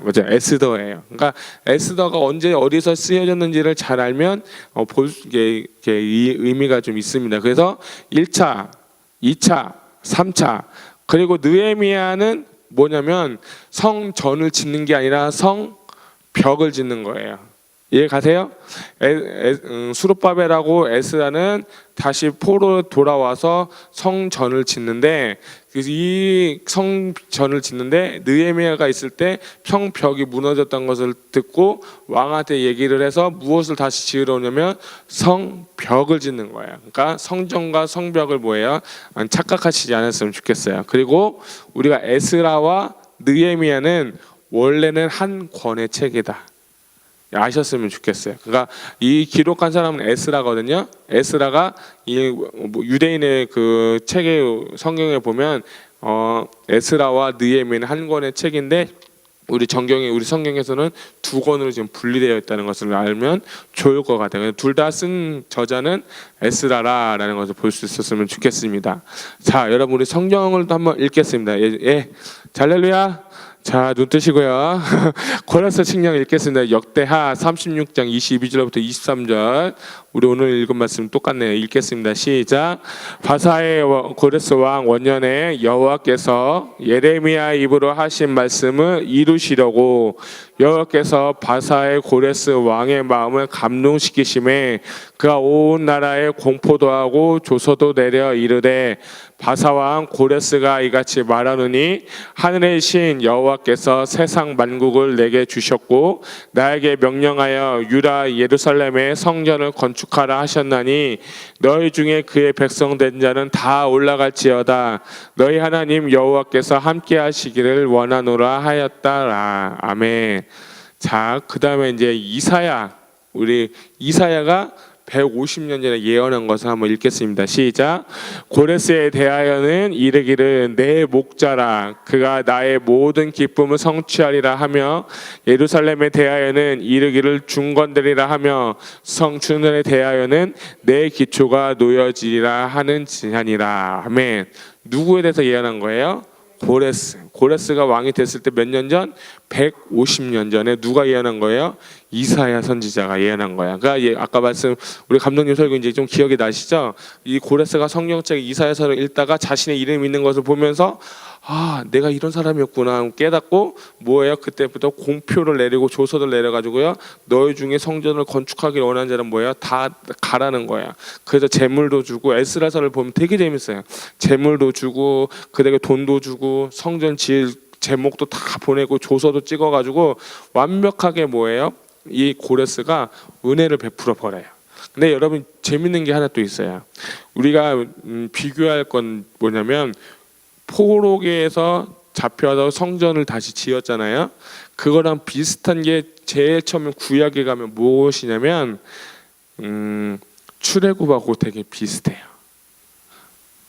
맞아, 에스더예요. 그러니까 에스더가 언제 어디서 쓰여졌는지를 잘 알면 이게 의미가 좀 있습니다. 그래서 1차, 2차, 3차, 그리고 느헤미야는 뭐냐면 성전을 짓는 게 아니라 성벽을 짓는 거예요. 이해 가세요? 수룹바벨하고 에스라는 다시 포로 돌아와서 성전을 짓는데, 이 성전을 짓는데 느헤미야가 있을 때 성벽이 무너졌던 것을 듣고 왕한테 얘기를 해서 무엇을 다시 지으러 오냐면 성벽을 짓는 거예요. 그러니까 성전과 성벽을 뭐예요? 착각하시지 않았으면 좋겠어요. 그리고 우리가 에스라와 느헤미야는 원래는 한 권의 책이다, 아셨으면 좋겠어요. 그러니까 이 기록한 사람은 에스라거든요. 에스라가 이 유대인의 그 책에, 성경에 보면 에스라와 느헤미야는 한 권의 책인데, 우리 성경에서는 두 권으로 지금 분리되어 있다는 것을 알면 좋을 것 같아요. 둘 다 쓴 저자는 에스라라는 것을 볼 수 있었으면 좋겠습니다. 자, 여러분 우리 성경을 한번 읽겠습니다. 예. 할렐루야. 자, 눈 뜨시고요. 고레스 칙령 읽겠습니다. 역대하 36장 22절부터 23절. 우리 오늘 읽은 말씀 똑같네요. 읽겠습니다. 시작. 바사의 고레스 왕 원년에 여호와께서 예레미야 입으로 하신 말씀을 이루시려고 여호와께서 바사의 고레스 왕의 마음을 감동시키심에 그가 온 나라에 공포도 하고 조서도 내려 이르되, 바사 왕 고레스가 이같이 말하노니 하늘의 신 여호와께서 세상 만국을 내게 주셨고 나에게 명령하여 유다 예루살렘의 성전을 건축하라 하셨나니 너희 중에 그의 백성 된 자는 다 올라갈지어다. 너희 하나님 여호와께서 함께 하시기를 원하노라 하였다라. 아멘. 자, 그 다음에 이제 우리 이사야가 150년 전에 예언한 것을 한번 읽겠습니다. 시작. 고레스에 대하여는 이르기를 내 목자라, 그가 나의 모든 기쁨을 성취하리라 하며, 예루살렘에 대하여는 이르기를 중건되리라 하며, 성춘에 대하여는 내 기초가 놓여지리라 하는 지하니라. 아멘. 누구에 대해서 예언한 거예요? 고레스가 왕이 됐을 때 몇 년 전? 150년 전에 누가 예언한 거예요? 이사야 선지자가 예언한 거야. 그러니까 아까 우리 감독님 설교 이제 좀 기억이 나시죠? 이 고레스가 성경책 이사야서를 읽다가 자신의 이름이 있는 것을 보면서 내가 이런 사람이었구나 깨닫고 뭐예요? 그때부터 공표를 내리고 조서를 내려가지고요, 너희 중에 성전을 건축하기를 원하는 자는 뭐예요? 다 가라는 거야. 그래서 재물도 주고, 에스라서를 보면 되게 재밌어요. 재물도 주고 그에게 돈도 주고 성전 지을 제목도 다 보내고 조서도 찍어가지고 완벽하게 뭐예요? 이 고레스가 은혜를 베풀어 버려요. 근데 여러분 재밌는 게 하나 또 있어요. 우리가 비교할 건 뭐냐면, 포로기에서 잡혀서 성전을 다시 지었잖아요. 그거랑 비슷한 게 제일 처음에 구약에 가면 무엇이냐면 출애굽하고 되게 비슷해요.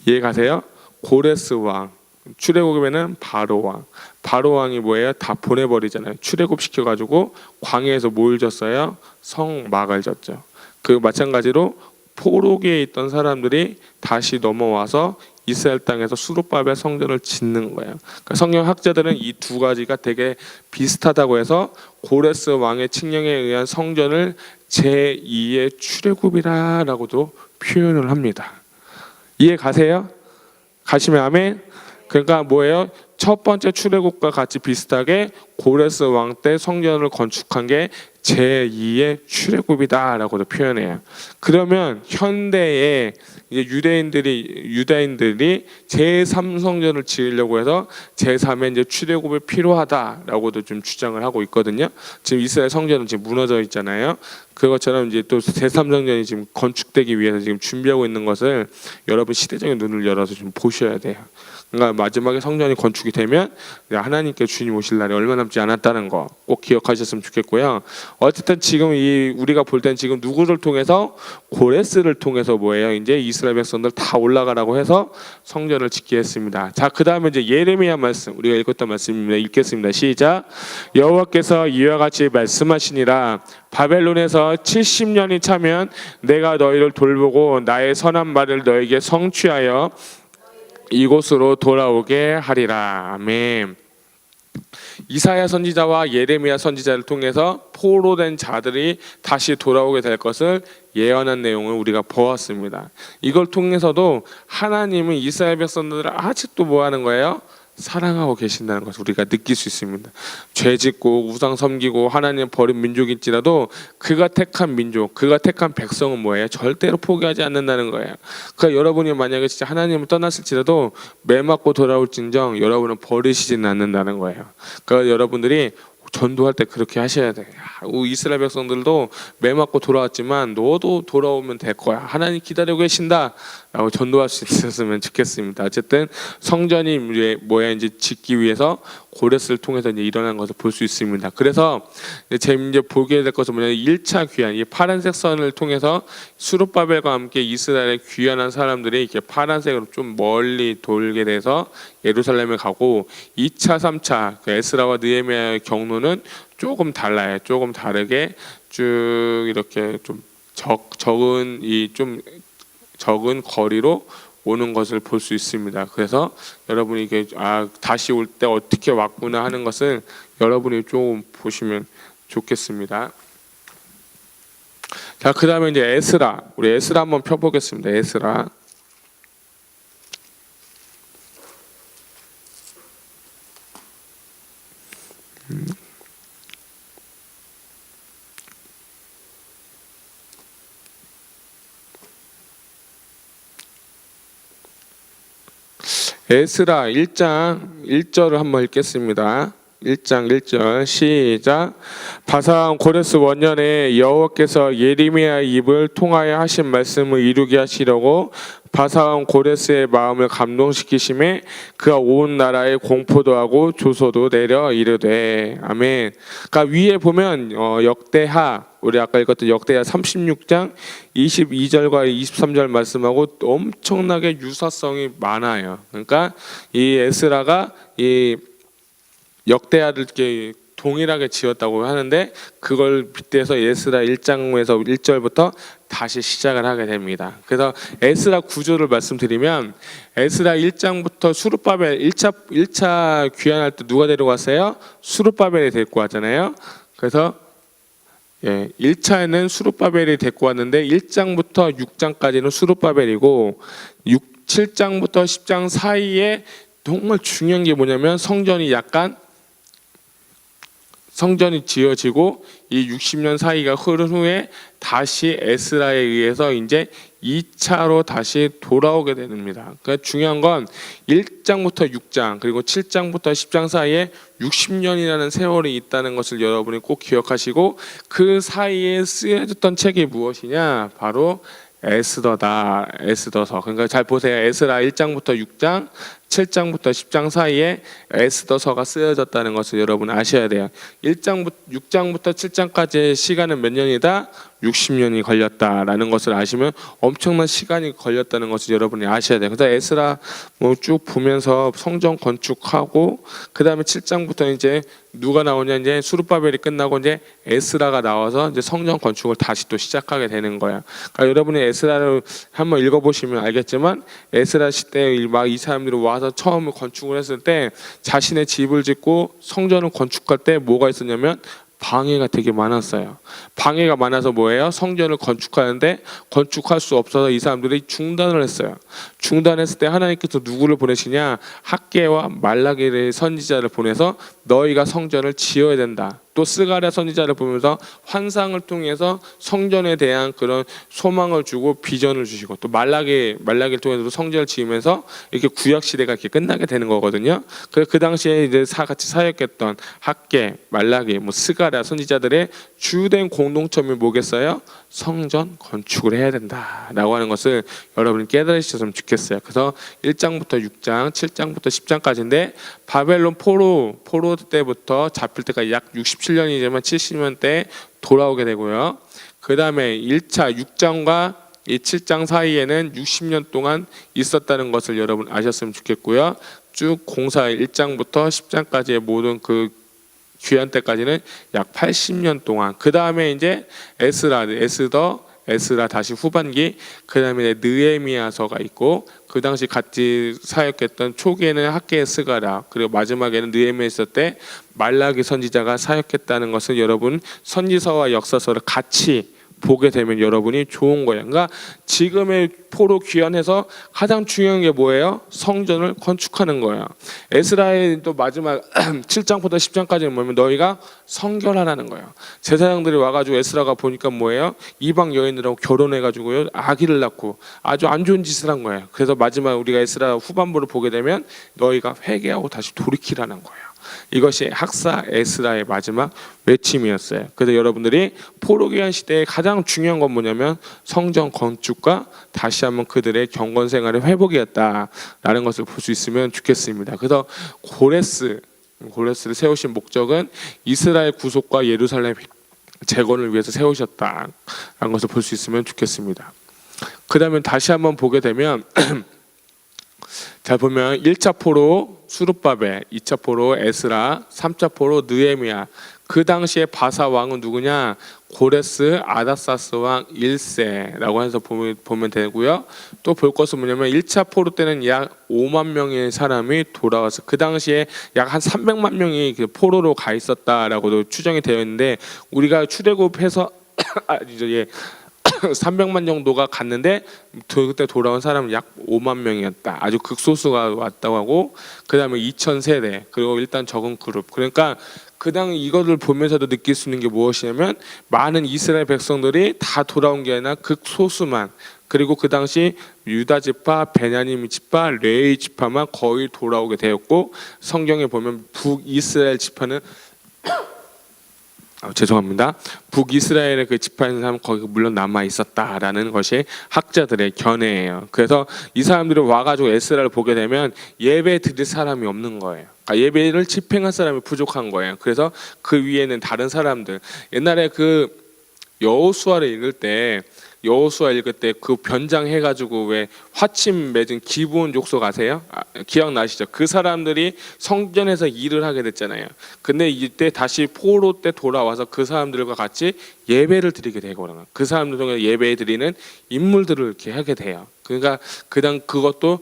이해 가세요? 고레스 왕, 출애굽에는 바로 왕이 뭐예요? 다 보내버리잖아요. 출애굽 시켜가지고 광야에서 뭘 졌어요? 성막을 졌죠. 그 마찬가지로 포로기에 있던 사람들이 다시 넘어와서 이스라엘 땅에서 수룹바벨 성전을 짓는 거예요. 그러니까 성경 학자들은 이 두 가지가 되게 비슷하다고 해서 고레스 왕의 칙령에 의한 성전을 제2의 출애굽이라고도 표현을 합니다. 이해 가세요? 가시면 아멘. 그러니까 뭐예요? 첫 번째 출애굽과 같이 비슷하게 고레스 왕 때 성전을 건축한 게 제2의 출애굽이다라고도 표현해요. 그러면 현대에 이제 유다인들이 제3성전을 지으려고 해서 제3의 이제 출애굽이 필요하다라고도 좀 주장을 하고 있거든요. 지금 이스라엘 성전은 지금 무너져 있잖아요. 그것처럼 이제 또 제3성전이 지금 건축되기 위해서 지금 준비하고 있는 것을 여러분 시대적인 눈을 열어서 좀 보셔야 돼요. 그러니까 마지막에 성전이 건축이 되면 하나님께 주님 오실 날이 얼마 남지 않았다는 거 꼭 기억하셨으면 좋겠고요. 어쨌든 지금 우리가 볼 땐 지금 누구를 통해서 고레스를 통해서 뭐예요? 이제 이스라엘 백성들 다 올라가라고 해서 성전을 짓게 했습니다. 자, 그 다음에 이제 예레미야 말씀 우리가 읽었던 말씀입니다. 읽겠습니다. 시작. 여호와께서 이와 같이 말씀하시니라. 바벨론에서 70년이 차면 내가 너희를 돌보고 나의 선한 말을 너에게 성취하여 이곳으로 돌아오게 하리라. 아멘. 이사야 선지자와 예레미야 선지자를 통해서 포로된 자들이 다시 돌아오게 될 것을 예언한 내용을 우리가 보았습니다. 이걸 통해서도 하나님은 이스라엘 백성들을 아직도 뭐 하는 거예요? 사랑하고 계신다는 것을 우리가 느낄 수 있습니다. 죄 짓고 우상 섬기고 하나님 버린 민족일지라도 그가 택한 민족, 그가 택한 백성은 뭐예요? 절대로 포기하지 않는다는 거예요. 그러니까 여러분이 만약에 진짜 하나님을 떠났을지라도 매맞고 돌아올진정 여러분은 버리시지는 않는다는 거예요. 그러니까 여러분들이 전도할 때 그렇게 하셔야 돼요. 이스라엘 백성들도 매맞고 돌아왔지만 너도 돌아오면 될 거야. 하나님 기다리고 계신다. 라고 전도할 수 있었으면 좋겠습니다. 어쨌든 성전이 뭐야 이제 짓기 위해서 고레스를 통해서 이제 일어난 것을 볼 수 있습니다. 그래서 이제 보게 될 것은 뭐냐면 1차 귀환, 이 파란색 선을 통해서 수룹바벨과 함께 이스라엘에 귀환한 사람들이 이렇게 파란색으로 좀 멀리 돌게 돼서 예루살렘에 가고 2차, 3차 에스라와 느헤미야의 경로는 조금 달라요. 조금 다르게 쭉 이렇게 좀 적은 거리로 오는 것을 볼 수 있습니다. 그래서 여러분이 이게 다시 올 때 어떻게 왔구나 하는 것을 여러분이 좀 보시면 좋겠습니다. 자, 그 다음에 이제 에스라, 우리 에스라 한번 펴보겠습니다. 에스라. 에스라 1장 1절을 한번 읽겠습니다. 1장 1절 시작. 바사왕 고레스 원년에 여호와께서 예레미야의 입을 통하여 하신 말씀을 이루게 하시려고 바사왕 고레스의 마음을 감동시키심에 그가 온 나라에 공포도 하고 조소도 내려 이르되. 아멘. 그러니까 위에 보면 역대하, 우리 아까 읽었던 역대하 36장 22절과 23절 말씀하고 엄청나게 유사성이 많아요. 그러니까 이 에스라가 이 역대하를 이렇게 동일하게 지었다고 하는데 그걸 빗대서 에스라 1장에서 1절부터 다시 시작을 하게 됩니다. 그래서 에스라 구조를 말씀드리면 에스라 1장부터 수룹바벨 1차 귀환할 때 누가 데려갔어요? 수룹바벨이 데리고 왔잖아요. 그래서 1차에는 수룹바벨이 데리고 왔는데 1장부터 6장까지는 수룹바벨이고 7장부터 10장 사이에 정말 중요한 게 뭐냐면 성전이 지어지고 이 60년 사이가 흐른 후에 다시 에스라에 의해서 이제 2차로 다시 돌아오게 됩니다. 그러니까 중요한 건 1장부터 6장 그리고 7장부터 10장 사이에 60년이라는 세월이 있다는 것을 여러분이 꼭 기억하시고 그 사이에 쓰여졌던 책이 무엇이냐? 바로 에스더다. 에스더서. 그러니까 잘 보세요. 에스라 1장부터 6장 7장부터 10장 사이에 에스더서가 쓰여졌다는 것을 여러분 아셔야 돼요. 6장부터 7장까지의 시간은 몇 년이다? 60년이 걸렸다라는 것을 아시면 엄청난 시간이 걸렸다는 것을 여러분이 아셔야 돼요. 그래서 에스라 쭉 보면서 성전 건축하고 그 다음에 7장부터 이제 누가 나오냐? 이제 수룹바벨이 끝나고 이제 에스라가 나와서 이제 성전 건축을 다시 또 시작하게 되는 거야. 그러니까 여러분이 에스라를 한번 읽어보시면 알겠지만 에스라 시대에 막 이 사람들이 와서 처음 건축을 했을 때 자신의 집을 짓고 성전을 건축할 때 뭐가 있었냐면 방해가 되게 많았어요. 방해가 많아서 뭐예요? 성전을 건축하는데 건축할 수 없어서 이 사람들이 중단을 했어요. 중단했을 때 하나님께서 누구를 보내시냐? 학개와 말라기의 선지자를 보내서 너희가 성전을 지어야 된다. 또 스가랴 선지자를 보면서 환상을 통해서 성전에 대한 그런 소망을 주고 비전을 주시고, 또 말라기를 통해서도 성전을 지으면서 이렇게 구약 시대가 이렇게 끝나게 되는 거거든요. 그래서 그 당시에 이제 같이 사역했던 학개, 말라기, 스가랴 선지자들의 주된 공동점이 뭐겠어요? 성전 건축을 해야 된다라고 하는 것을 여러분이 깨달으셨으면 좋겠어요. 그래서 1장부터 6장, 7장부터 10장까지인데 바벨론 포로 때부터 잡힐 때가 약 67년이지만 70년 때 돌아오게 되고요. 그 다음에 1차 6장과 이 7장 사이에는 60년 동안 있었다는 것을 여러분 아셨으면 좋겠고요. 쭉 공사 1장부터 10장까지의 모든 그 귀환 때까지는 약 80년 동안. 그 다음에 이제 에스라 다시 후반기, 그 다음에 느헤미야서가 있고, 그 당시 같이 사역했던 초기에는 학개의 스가랴, 그리고 마지막에는 느헤미야서 때 말라기 선지자가 사역했다는 것을 여러분 선지서와 역사서를 같이 보게 되면 여러분이 좋은 거예요. 그러니까 지금의 포로 귀환해서 가장 중요한 게 뭐예요? 성전을 건축하는 거예요. 에스라의 또 마지막 7장부터 10장까지는 뭐냐면 너희가 성결하라는 거예요. 제사장들이 와가지고 에스라가 보니까 뭐예요? 이방 여인들하고 결혼해가지고요 아기를 낳고 아주 안 좋은 짓을 한 거예요. 그래서 마지막 우리가 에스라 후반부를 보게 되면 너희가 회개하고 다시 돌이키라는 거예요. 이것이 학사 에스라의 마지막 외침이었어요. 그래서 여러분들이 포로기한 시대에 가장 중요한 건 뭐냐면 성전 건축과 다시 한번 그들의 경건 생활의 회복이었다라는 것을 볼 수 있으면 좋겠습니다. 그래서 고레스를 세우신 목적은 이스라엘 구속과 예루살렘 재건을 위해서 세우셨다라는 것을 볼 수 있으면 좋겠습니다. 그 다음에 다시 한번 보게 되면 잘 보면 1차 포로 수룹바벨, 2차 포로 에스라, 3차 포로 느헤미야. 그 당시에 바사 왕은 누구냐? 고레스 아다사스 왕 1세라고 해서 보면 되고요. 또 볼 것은 뭐냐면 1차 포로 때는 약 5만 명의 사람이 돌아와서 그 당시에 약 한 300만 명이 포로로 가 있었다라고도 추정이 되어 있는데 우리가 출애굽해서 300만 정도가 갔는데 그때 돌아온 사람은 약 5만 명이었다. 아주 극소수가 왔다고 하고, 그 다음에 2000세대, 그리고 일단 적은 그룹. 그러니까 그 당 이거를 보면서도 느낄 수 있는 게 무엇이냐면 많은 이스라엘 백성들이 다 돌아온 게 아니라 극소수만, 그리고 그 당시 유다 지파, 베냐민 지파, 레위 지파만 거의 돌아오게 되었고, 성경에 보면 북이스라엘 지파는 죄송합니다. 북이스라엘의 그 지파에 있는 사람은 거기 물론 남아 있었다라는 것이 학자들의 견해예요. 그래서 이 사람들이 와가지고 에스라를 보게 되면 예배 드릴 사람이 없는 거예요. 그러니까 예배를 집행할 사람이 부족한 거예요. 그래서 그 위에는 다른 사람들, 옛날에 그 여호수아를 읽을 때 그 변장해가지고 왜 화침 맺은 기브온 족속 아세요? 기억나시죠? 그 사람들이 성전에서 일을 하게 됐잖아요. 근데 이때 다시 포로 때 돌아와서 그 사람들과 같이 예배를 드리게 되고, 그 사람들 중에 예배 드리는 인물들을 이렇게 하게 돼요. 그러니까 그것도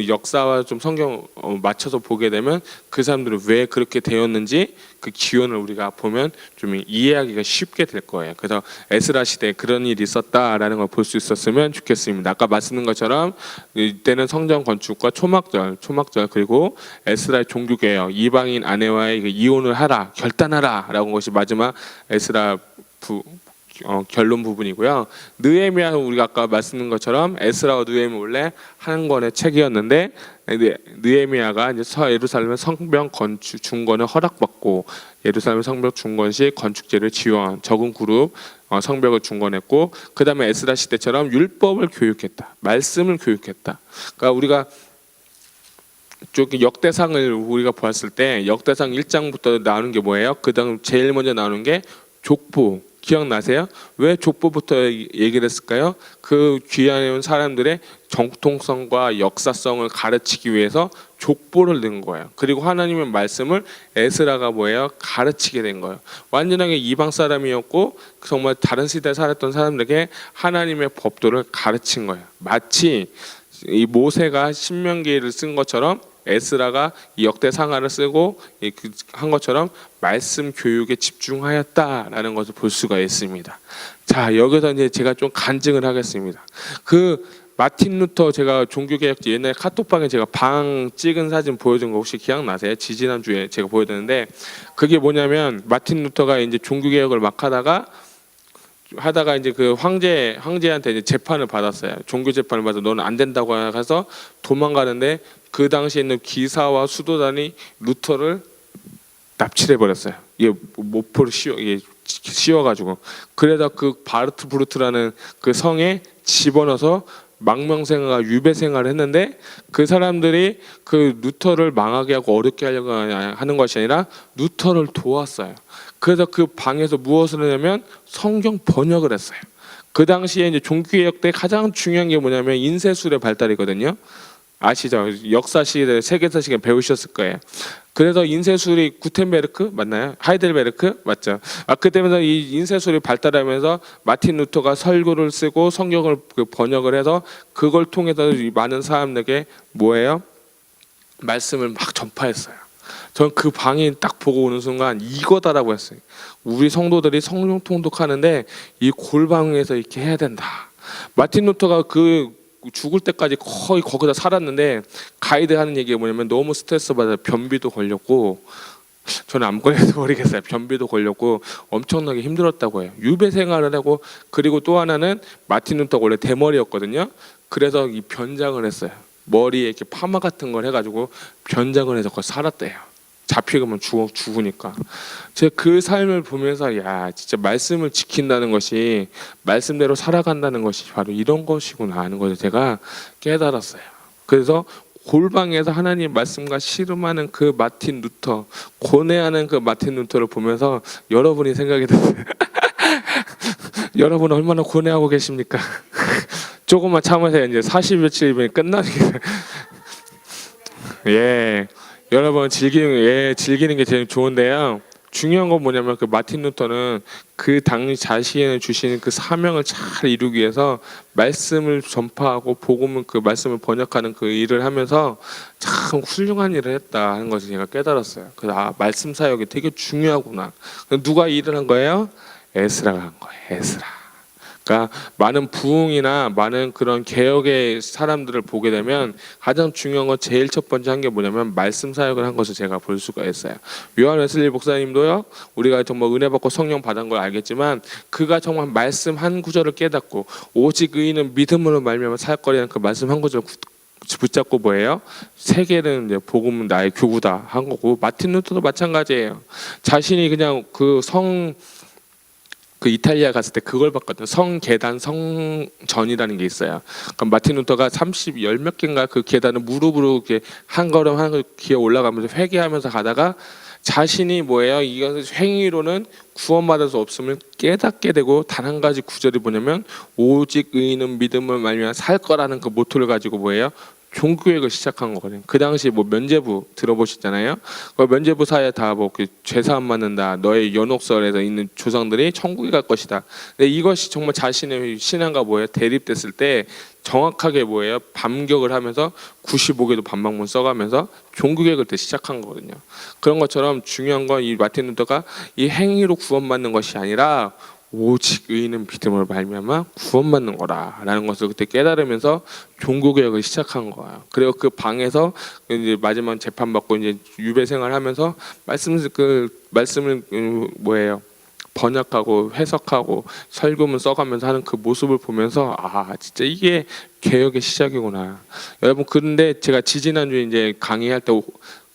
역사와 좀 성경 맞춰서 보게 되면 그 사람들은 왜 그렇게 되었는지 그 기원을 우리가 보면 좀 이해하기가 쉽게 될 거예요. 그래서 에스라 시대에 그런 일이 있었다라는 걸 볼 수 있었으면 좋겠습니다. 아까 말씀드린 것처럼 이때는 성전 건축과 초막절 그리고 에스라의 종교개혁, 이방인 아내와의 이혼을 하라, 결단하라라고 한 것이 마지막 에스라 결론 부분이고요. 느헤미야는 우리가 아까 말씀드린 것처럼 에스라와 느헤미야 원래 한 권의 책이었는데 느헤미야가 이제 예루살렘 성벽 건축 중건을 허락받고 예루살렘 성벽 중건 시 건축제를 지원, 적은 그룹 성벽을 중건했고, 그 다음에 에스라 시대처럼 율법을 교육했다, 말씀을 교육했다. 그러니까 우리가 역대상을 우리가 보았을 때 역대상 1장부터 나오는 게 뭐예요? 그 다음 제일 먼저 나오는 게 족보. 기억나세요? 왜 족보부터 얘기를 했을까요? 그 귀환해 온 사람들의 정통성과 역사성을 가르치기 위해서 족보를 넣은 거예요. 그리고 하나님의 말씀을 에스라가 뭐예요? 가르치게 된 거예요. 완전하게 이방 사람이었고 정말 다른 시대에 살았던 사람들에게 하나님의 법도를 가르친 거예요. 마치 이 모세가 신명기를 쓴 것처럼 에스라가 이 역대상하를 쓰고 한 것처럼 말씀 교육에 집중하였다라는 것을 볼 수가 있습니다. 자, 여기서 이제 제가 좀 간증을 하겠습니다. 그 마틴 루터 제가 종교개혁자 옛날에 카톡방에 제가 방 찍은 사진 보여준 거 혹시 기억나세요? 지지난주에 제가 보여드렸는데 그게 뭐냐면 마틴 루터가 이제 종교개혁을 막 하다가 이제 그 황제한테 이제 재판을 받았어요. 종교 재판을 받아서 너는 안 된다고 해서 도망가는데 그 당시에 있는 기사와 수도단이 루터를 납치해 버렸어요. 이게 모포를 씌워가지고 그래서 그 바르트브루트라는 그 성에 집어넣어서 망명생활과 유배생활을 했는데 그 사람들이 그 루터를 망하게 하고 어렵게 하려고 하는 것이 아니라 루터를 도왔어요. 그래서 그 방에서 무엇을 하냐면 성경 번역을 했어요. 그 당시에 이제 종교개혁 때 가장 중요한 게 뭐냐면 인쇄술의 발달이거든요. 아시죠? 역사 시대 세계사 시간 배우셨을 거예요. 그래서 인쇄술이 구텐베르크 맞나요? 하이델베르크 맞죠? 그때면서 이 인쇄술이 발달하면서 마틴 루터가 설교를 쓰고 성경을 번역을 해서 그걸 통해서 많은 사람들에게 뭐예요? 말씀을 막 전파했어요. 전 그 방이 딱 보고 오는 순간 이거다라고 했어요. 우리 성도들이 성령 통독하는데 이 골방에서 이렇게 해야 된다. 마틴 루터가 그 죽을 때까지 거의 거기다 살았는데 가이드 하는 얘기가 뭐냐면 너무 스트레스 받아 변비도 걸렸고 저는 안 걸려도 모르겠어요. 변비도 걸렸고 엄청나게 힘들었다고 해요. 유배 생활을 하고 그리고 또 하나는 마틴 루터가 원래 대머리였거든요. 그래서 이 변장을 했어요. 머리에 이렇게 파마 같은 걸 해가지고 변장을 해서 거기 살았대요. 잡히면 죽으니까. 제가 그 삶을 보면서 야 진짜 말씀을 지킨다는 것이 말씀대로 살아간다는 것이 바로 이런 것이구나 하는 것을 제가 깨달았어요. 그래서 골방에서 하나님 말씀과 씨름하는 그 마틴 루터, 고뇌하는 그 마틴 루터를 보면서 여러분이 생각이 들어요. 여러분 얼마나 고뇌하고 계십니까? 조금만 참으세요. 이제 40여칠이면 끝나는 게 예. 여러분 즐기는 게 제일 좋은데요. 중요한 건 뭐냐면 그 마틴 루터는 그 당시 자신을 주시는 그 사명을 잘 이루기 위해서 말씀을 전파하고 복음을 그 말씀을 번역하는 그 일을 하면서 참 훌륭한 일을 했다 하는 것을 제가 깨달았어요. 그래서 말씀 사역이 되게 중요하구나. 누가 일을 한 거예요? 에스라가 한 거예요. 에스라. 그러니까 많은 부흥이나 많은 그런 개혁의 사람들을 보게 되면 가장 중요한 건 제일 첫 번째 한 게 뭐냐면 말씀 사역을 한 것을 제가 볼 수가 있어요. 요한 웨슬리 목사님도요. 우리가 정말 은혜 받고 성령 받은 걸 알겠지만 그가 정말 말씀 한 구절을 깨닫고 오직 의인은 믿음으로 말미암아 살 거라는 그 말씀 한 구절 붙잡고 뭐예요? 세계는 이제 복음은 나의 교구다 한 거고 마틴 루터도 마찬가지예요. 자신이 그냥 그 이탈리아 갔을 때 그걸 봤거든요. 성계단 성전이라는 게 있어요. 그럼 마틴 루터가 10 몇 개인가 그 계단을 무릎으로 이렇게 한 걸음 한 걸음 기어 올라가면서 회개하면서 가다가 자신이 뭐예요? 이것을 행위로는 구원받을 수 없음을 깨닫게 되고 단 한 가지 구절이 뭐냐면 오직 의인은 믿음을 말미암아 살 거라는 그 모토를 가지고 뭐예요? 종교개혁을 시작한 거거든요. 그 당시 뭐 면죄부 들어보셨잖아요. 그 면죄부 사이에 다 뭐 죄사 안 맞는다. 너의 연옥설에서 있는 조상들이 천국에 갈 것이다. 근데 이것이 정말 자신의 신앙과 뭐예요? 대립됐을 때 정확하게 뭐예요? 반격을 하면서 95개도 반박문 써가면서 종교개혁을 때 시작한 거거든요. 그런 것처럼 중요한 건 이 마틴 루터가 이 행위로 구원받는 것이 아니라 오직 의인은 믿음으로 말미암아 구원받는 거라라는 것을 그때 깨달으면서 종교개혁을 시작한 거예요. 그리고 그 방에서 이제 마지막 재판 받고 이제 유배 생활하면서 말씀을 뭐예요? 번역하고 해석하고 설교문 써가면서 하는 그 모습을 보면서 진짜 이게 개혁의 시작이구나. 여러분 그런데 제가 지지난주에 이제 강의할 때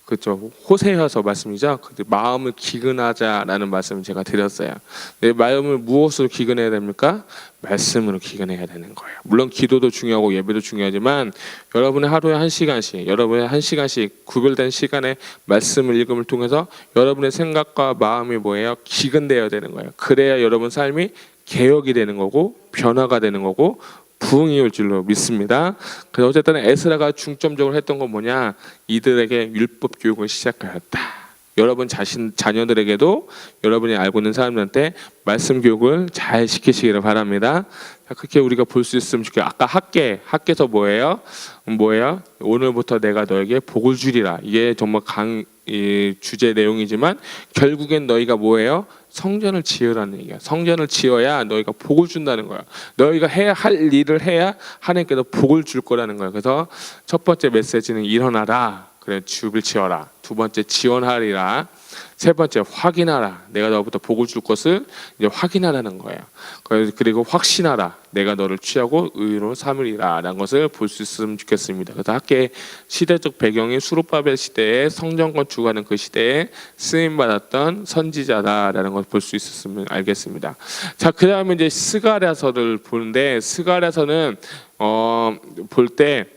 그렇죠. 호세아서 말씀이죠. 마음을 기근하자라는 말씀을 제가 드렸어요. 내 마음을 무엇으로 기근해야 됩니까? 말씀으로 기근해야 되는 거예요. 물론 기도도 중요하고 예배도 중요하지만 여러분의 하루에 1시간씩 구별된 시간에 말씀을 읽음을 통해서 여러분의 생각과 마음이 뭐예요? 기근되어야 되는 거예요. 그래야 여러분 삶이 개혁이 되는 거고 변화가 되는 거고 부흥이 올 줄로 믿습니다. 그래서 어쨌든 에스라가 중점적으로 했던 건 뭐냐? 이들에게 율법 교육을 시작하였다. 여러분 자녀들에게도 여러분이 알고 있는 사람들한테 말씀 교육을 잘 시키시기를 바랍니다. 그렇게 우리가 볼 수 있으면 좋겠어요. 아까 학계에서 뭐예요? 오늘부터 내가 너에게 복을 주리라. 이게 정말 이 주제 내용이지만 결국엔 너희가 뭐예요? 성전을 지으라는 얘기야. 성전을 지어야 너희가 복을 준다는 거야. 너희가 해야 할 일을 해야 하나님께서 복을 줄 거라는 거야. 그래서 첫 번째 메시지는 일어나라. 그래, 줍을 지어라. 두 번째 지원하리라. 세 번째 확인하라. 내가 너부터 복을 줄 것을 이제 확인하라는 거예요. 그리고 확신하라. 내가 너를 취하고 의로 삼으리라라는 것을 볼 수 있으면 좋겠습니다. 그래서 학계의 시대적 배경이 수룹바벨 시대에 성전 건축하는 그 시대에 쓰임 받았던 선지자다라는 것을 볼 수 있었으면 알겠습니다. 자, 그다음에 이제 스가랴서를 보는데 스가랴서는 볼 때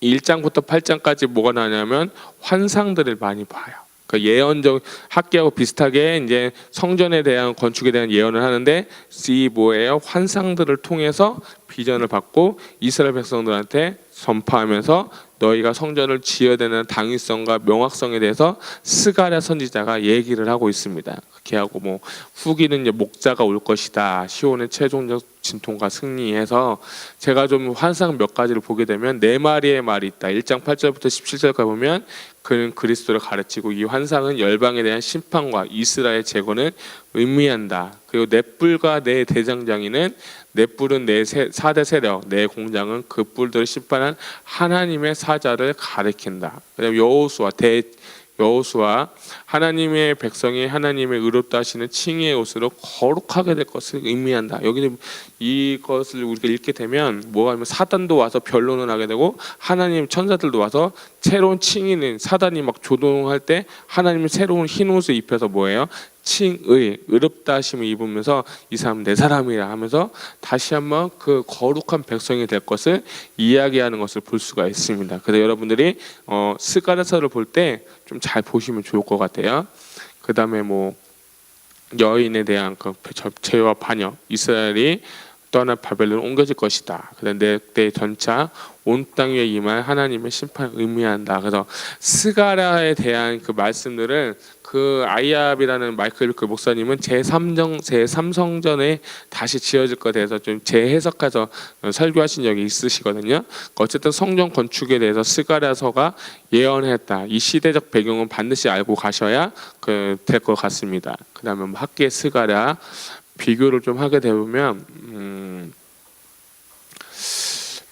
1장부터 8장까지 뭐가 나냐면 환상들을 많이 봐요. 그러니까 예언적 학계하고 비슷하게 이제 성전에 대한 건축에 대한 예언을 하는데 이 뭐예요? 환상들을 통해서 비전을 받고 이스라엘 백성들한테 전파하면서 너희가 성전을 지어야 되는 당위성과 명확성에 대해서 스가랴 선지자가 얘기를 하고 있습니다. 그렇게 하고 뭐 후기는 이제 목자가 올 것이다. 시온의 최종적 진통과 승리해서 제가 좀 환상 몇 가지를 보게 되면 네 마리의 말이 있다. 1장 8절부터 17절까지 보면 그는 그리스도를 가르치고 이 환상은 열방에 대한 심판과 이스라엘 재건을 의미한다. 그리고 넷불과 네 대장장이는 넷불은 네 4대 세력, 네 공장은 그 뿔들을 심판한 하나님의 사자를 가리킨다. 그다음에 여호수아 하나님의 백성이 하나님의 의롭다 하시는 칭의의 옷으로 거룩하게 될 것을 의미한다. 여기는 이것을 우리가 읽게 되면 뭐가 하면 사단도 와서 변론을 하게 되고 하나님 천사들도 와서 새로운 칭의는 사단이 막 조동할 때 하나님이 새로운 흰 옷을 입혀서 뭐예요? 칭의, 의롭다 하심을 입으면서 이 사람 내 사람이라 하면서 다시 한번 그 거룩한 백성이 될 것을 이야기하는 것을 볼 수가 있습니다. 그래서 여러분들이 스가랴서를 볼 때 좀 잘 보시면 좋을 것 같아요. 그 다음에 뭐 여인에 대한 그 죄와 반역, 이스라엘이 떠나 바벨론 옮겨질 것이다. 그다음에 내 전차 온 땅 위에 임할 하나님의 심판을 의미한다. 그래서 스가랴에 대한 그 말씀들을 그 아이압이라는 마이클 그 목사님은 제3성전에 다시 지어질 것에 대해서 좀 재해석해서 설교하신 적이 있으시거든요. 어쨌든 성전 건축에 대해서 스가랴서가 예언했다. 이 시대적 배경은 반드시 알고 가셔야 될 것 같습니다. 그다음에 뭐 학계 스가랴 비교를 좀 하게 되면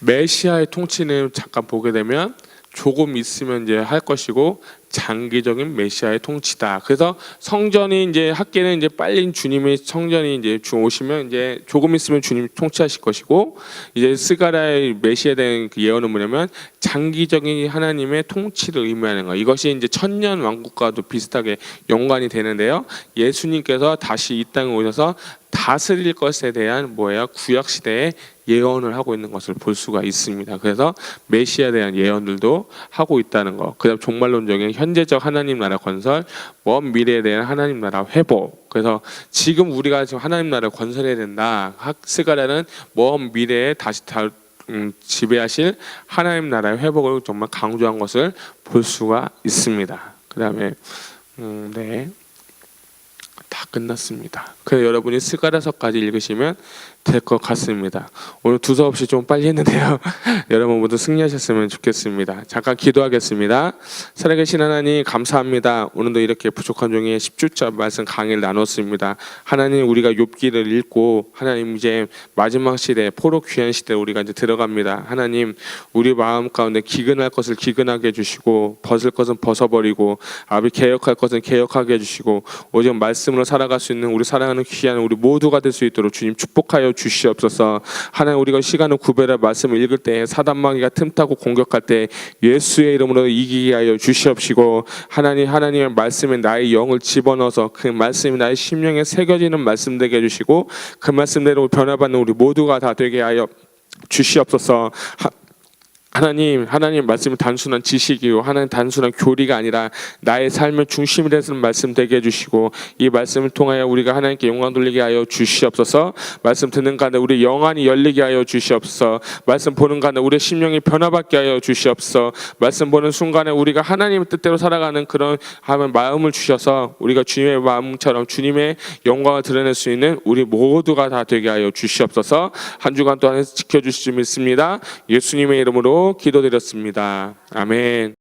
메시아의 통치는 잠깐 보게 되면 조금 있으면 이제 할 것이고 장기적인 메시아의 통치다. 그래서 성전이 이제 학계는 이제 빨리 주님의 성전이 이제 오시면 이제 조금 있으면 주님 통치하실 것이고 이제 스가랴의 메시아에 대한 그 예언은 뭐냐면 장기적인 하나님의 통치를 의미하는 거. 이것이 이제 천년 왕국과도 비슷하게 연관이 되는데요. 예수님께서 다시 이 땅에 오셔서 다스릴 것에 대한 뭐예요? 구약 시대에 예언을 하고 있는 것을 볼 수가 있습니다. 그래서 메시아에 대한 예언들도 하고 있다는 거. 그다음 종말론적인 현재적 하나님 나라 건설, 먼 미래에 대한 하나님 나라 회복. 그래서 지금 우리가 지금 하나님 나라를 건설해야 된다. 스가랴는 먼 미래에 다시 지배하실 하나님 나라의 회복을 정말 강조한 것을 볼 수가 있습니다. 그다음에 네. 다 끝났습니다. 그래서 여러분이 스가랴서까지 읽으시면 될 것 같습니다. 오늘 두서없이 좀 빨리 했는데요. 여러분 모두 승리하셨으면 좋겠습니다. 잠깐 기도하겠습니다. 살아계신 하나님 감사합니다. 오늘도 이렇게 부족한 종의 10주차 말씀 강의를 나눴습니다. 하나님 우리가 욥기를 읽고 하나님 이제 마지막 시대 포로 귀한 시대 우리가 이제 들어갑니다. 하나님 우리 마음 가운데 기근할 것을 기근하게 해주시고 벗을 것은 벗어버리고 개혁할 것은 개혁하게 해주시고 오직 말씀으로 살아갈 수 있는 우리 사랑하는 귀한 우리 모두가 될 수 있도록 주님 축복하여 주시옵소서. 하나님 우리가 시간을 구별해 말씀을 읽을 때 사단마귀가 틈타고 공격할 때 예수의 이름으로 이기게 하여 주시옵시고 하나님의 말씀에 나의 영을 집어넣어서 그 말씀이 나의 심령에 새겨지는 말씀 되게 해주시고 그 말씀대로 변화받는 우리 모두가 다 되게 하여 주시옵소서. 하나님 말씀은 단순한 지식이요, 하나님 단순한 교리가 아니라 나의 삶의 중심이 되는 말씀 되게 해주시고, 이 말씀을 통하여 우리가 하나님께 영광 돌리게 하여 주시옵소서. 말씀 듣는 가운데 우리 영안이 열리게 하여 주시옵소서. 말씀 보는 가운데 우리 심령이 변화받게 하여 주시옵소서. 말씀 보는 순간에 우리가 하나님의 뜻대로 살아가는 그런 마음을 주셔서 우리가 주님의 마음처럼 주님의 영광을 드러낼 수 있는 우리 모두가 다 되게 하여 주시옵소서. 한 주간 또한 지켜주실 줄 믿습니다. 예수님의 이름으로 기도드렸습니다. 아멘.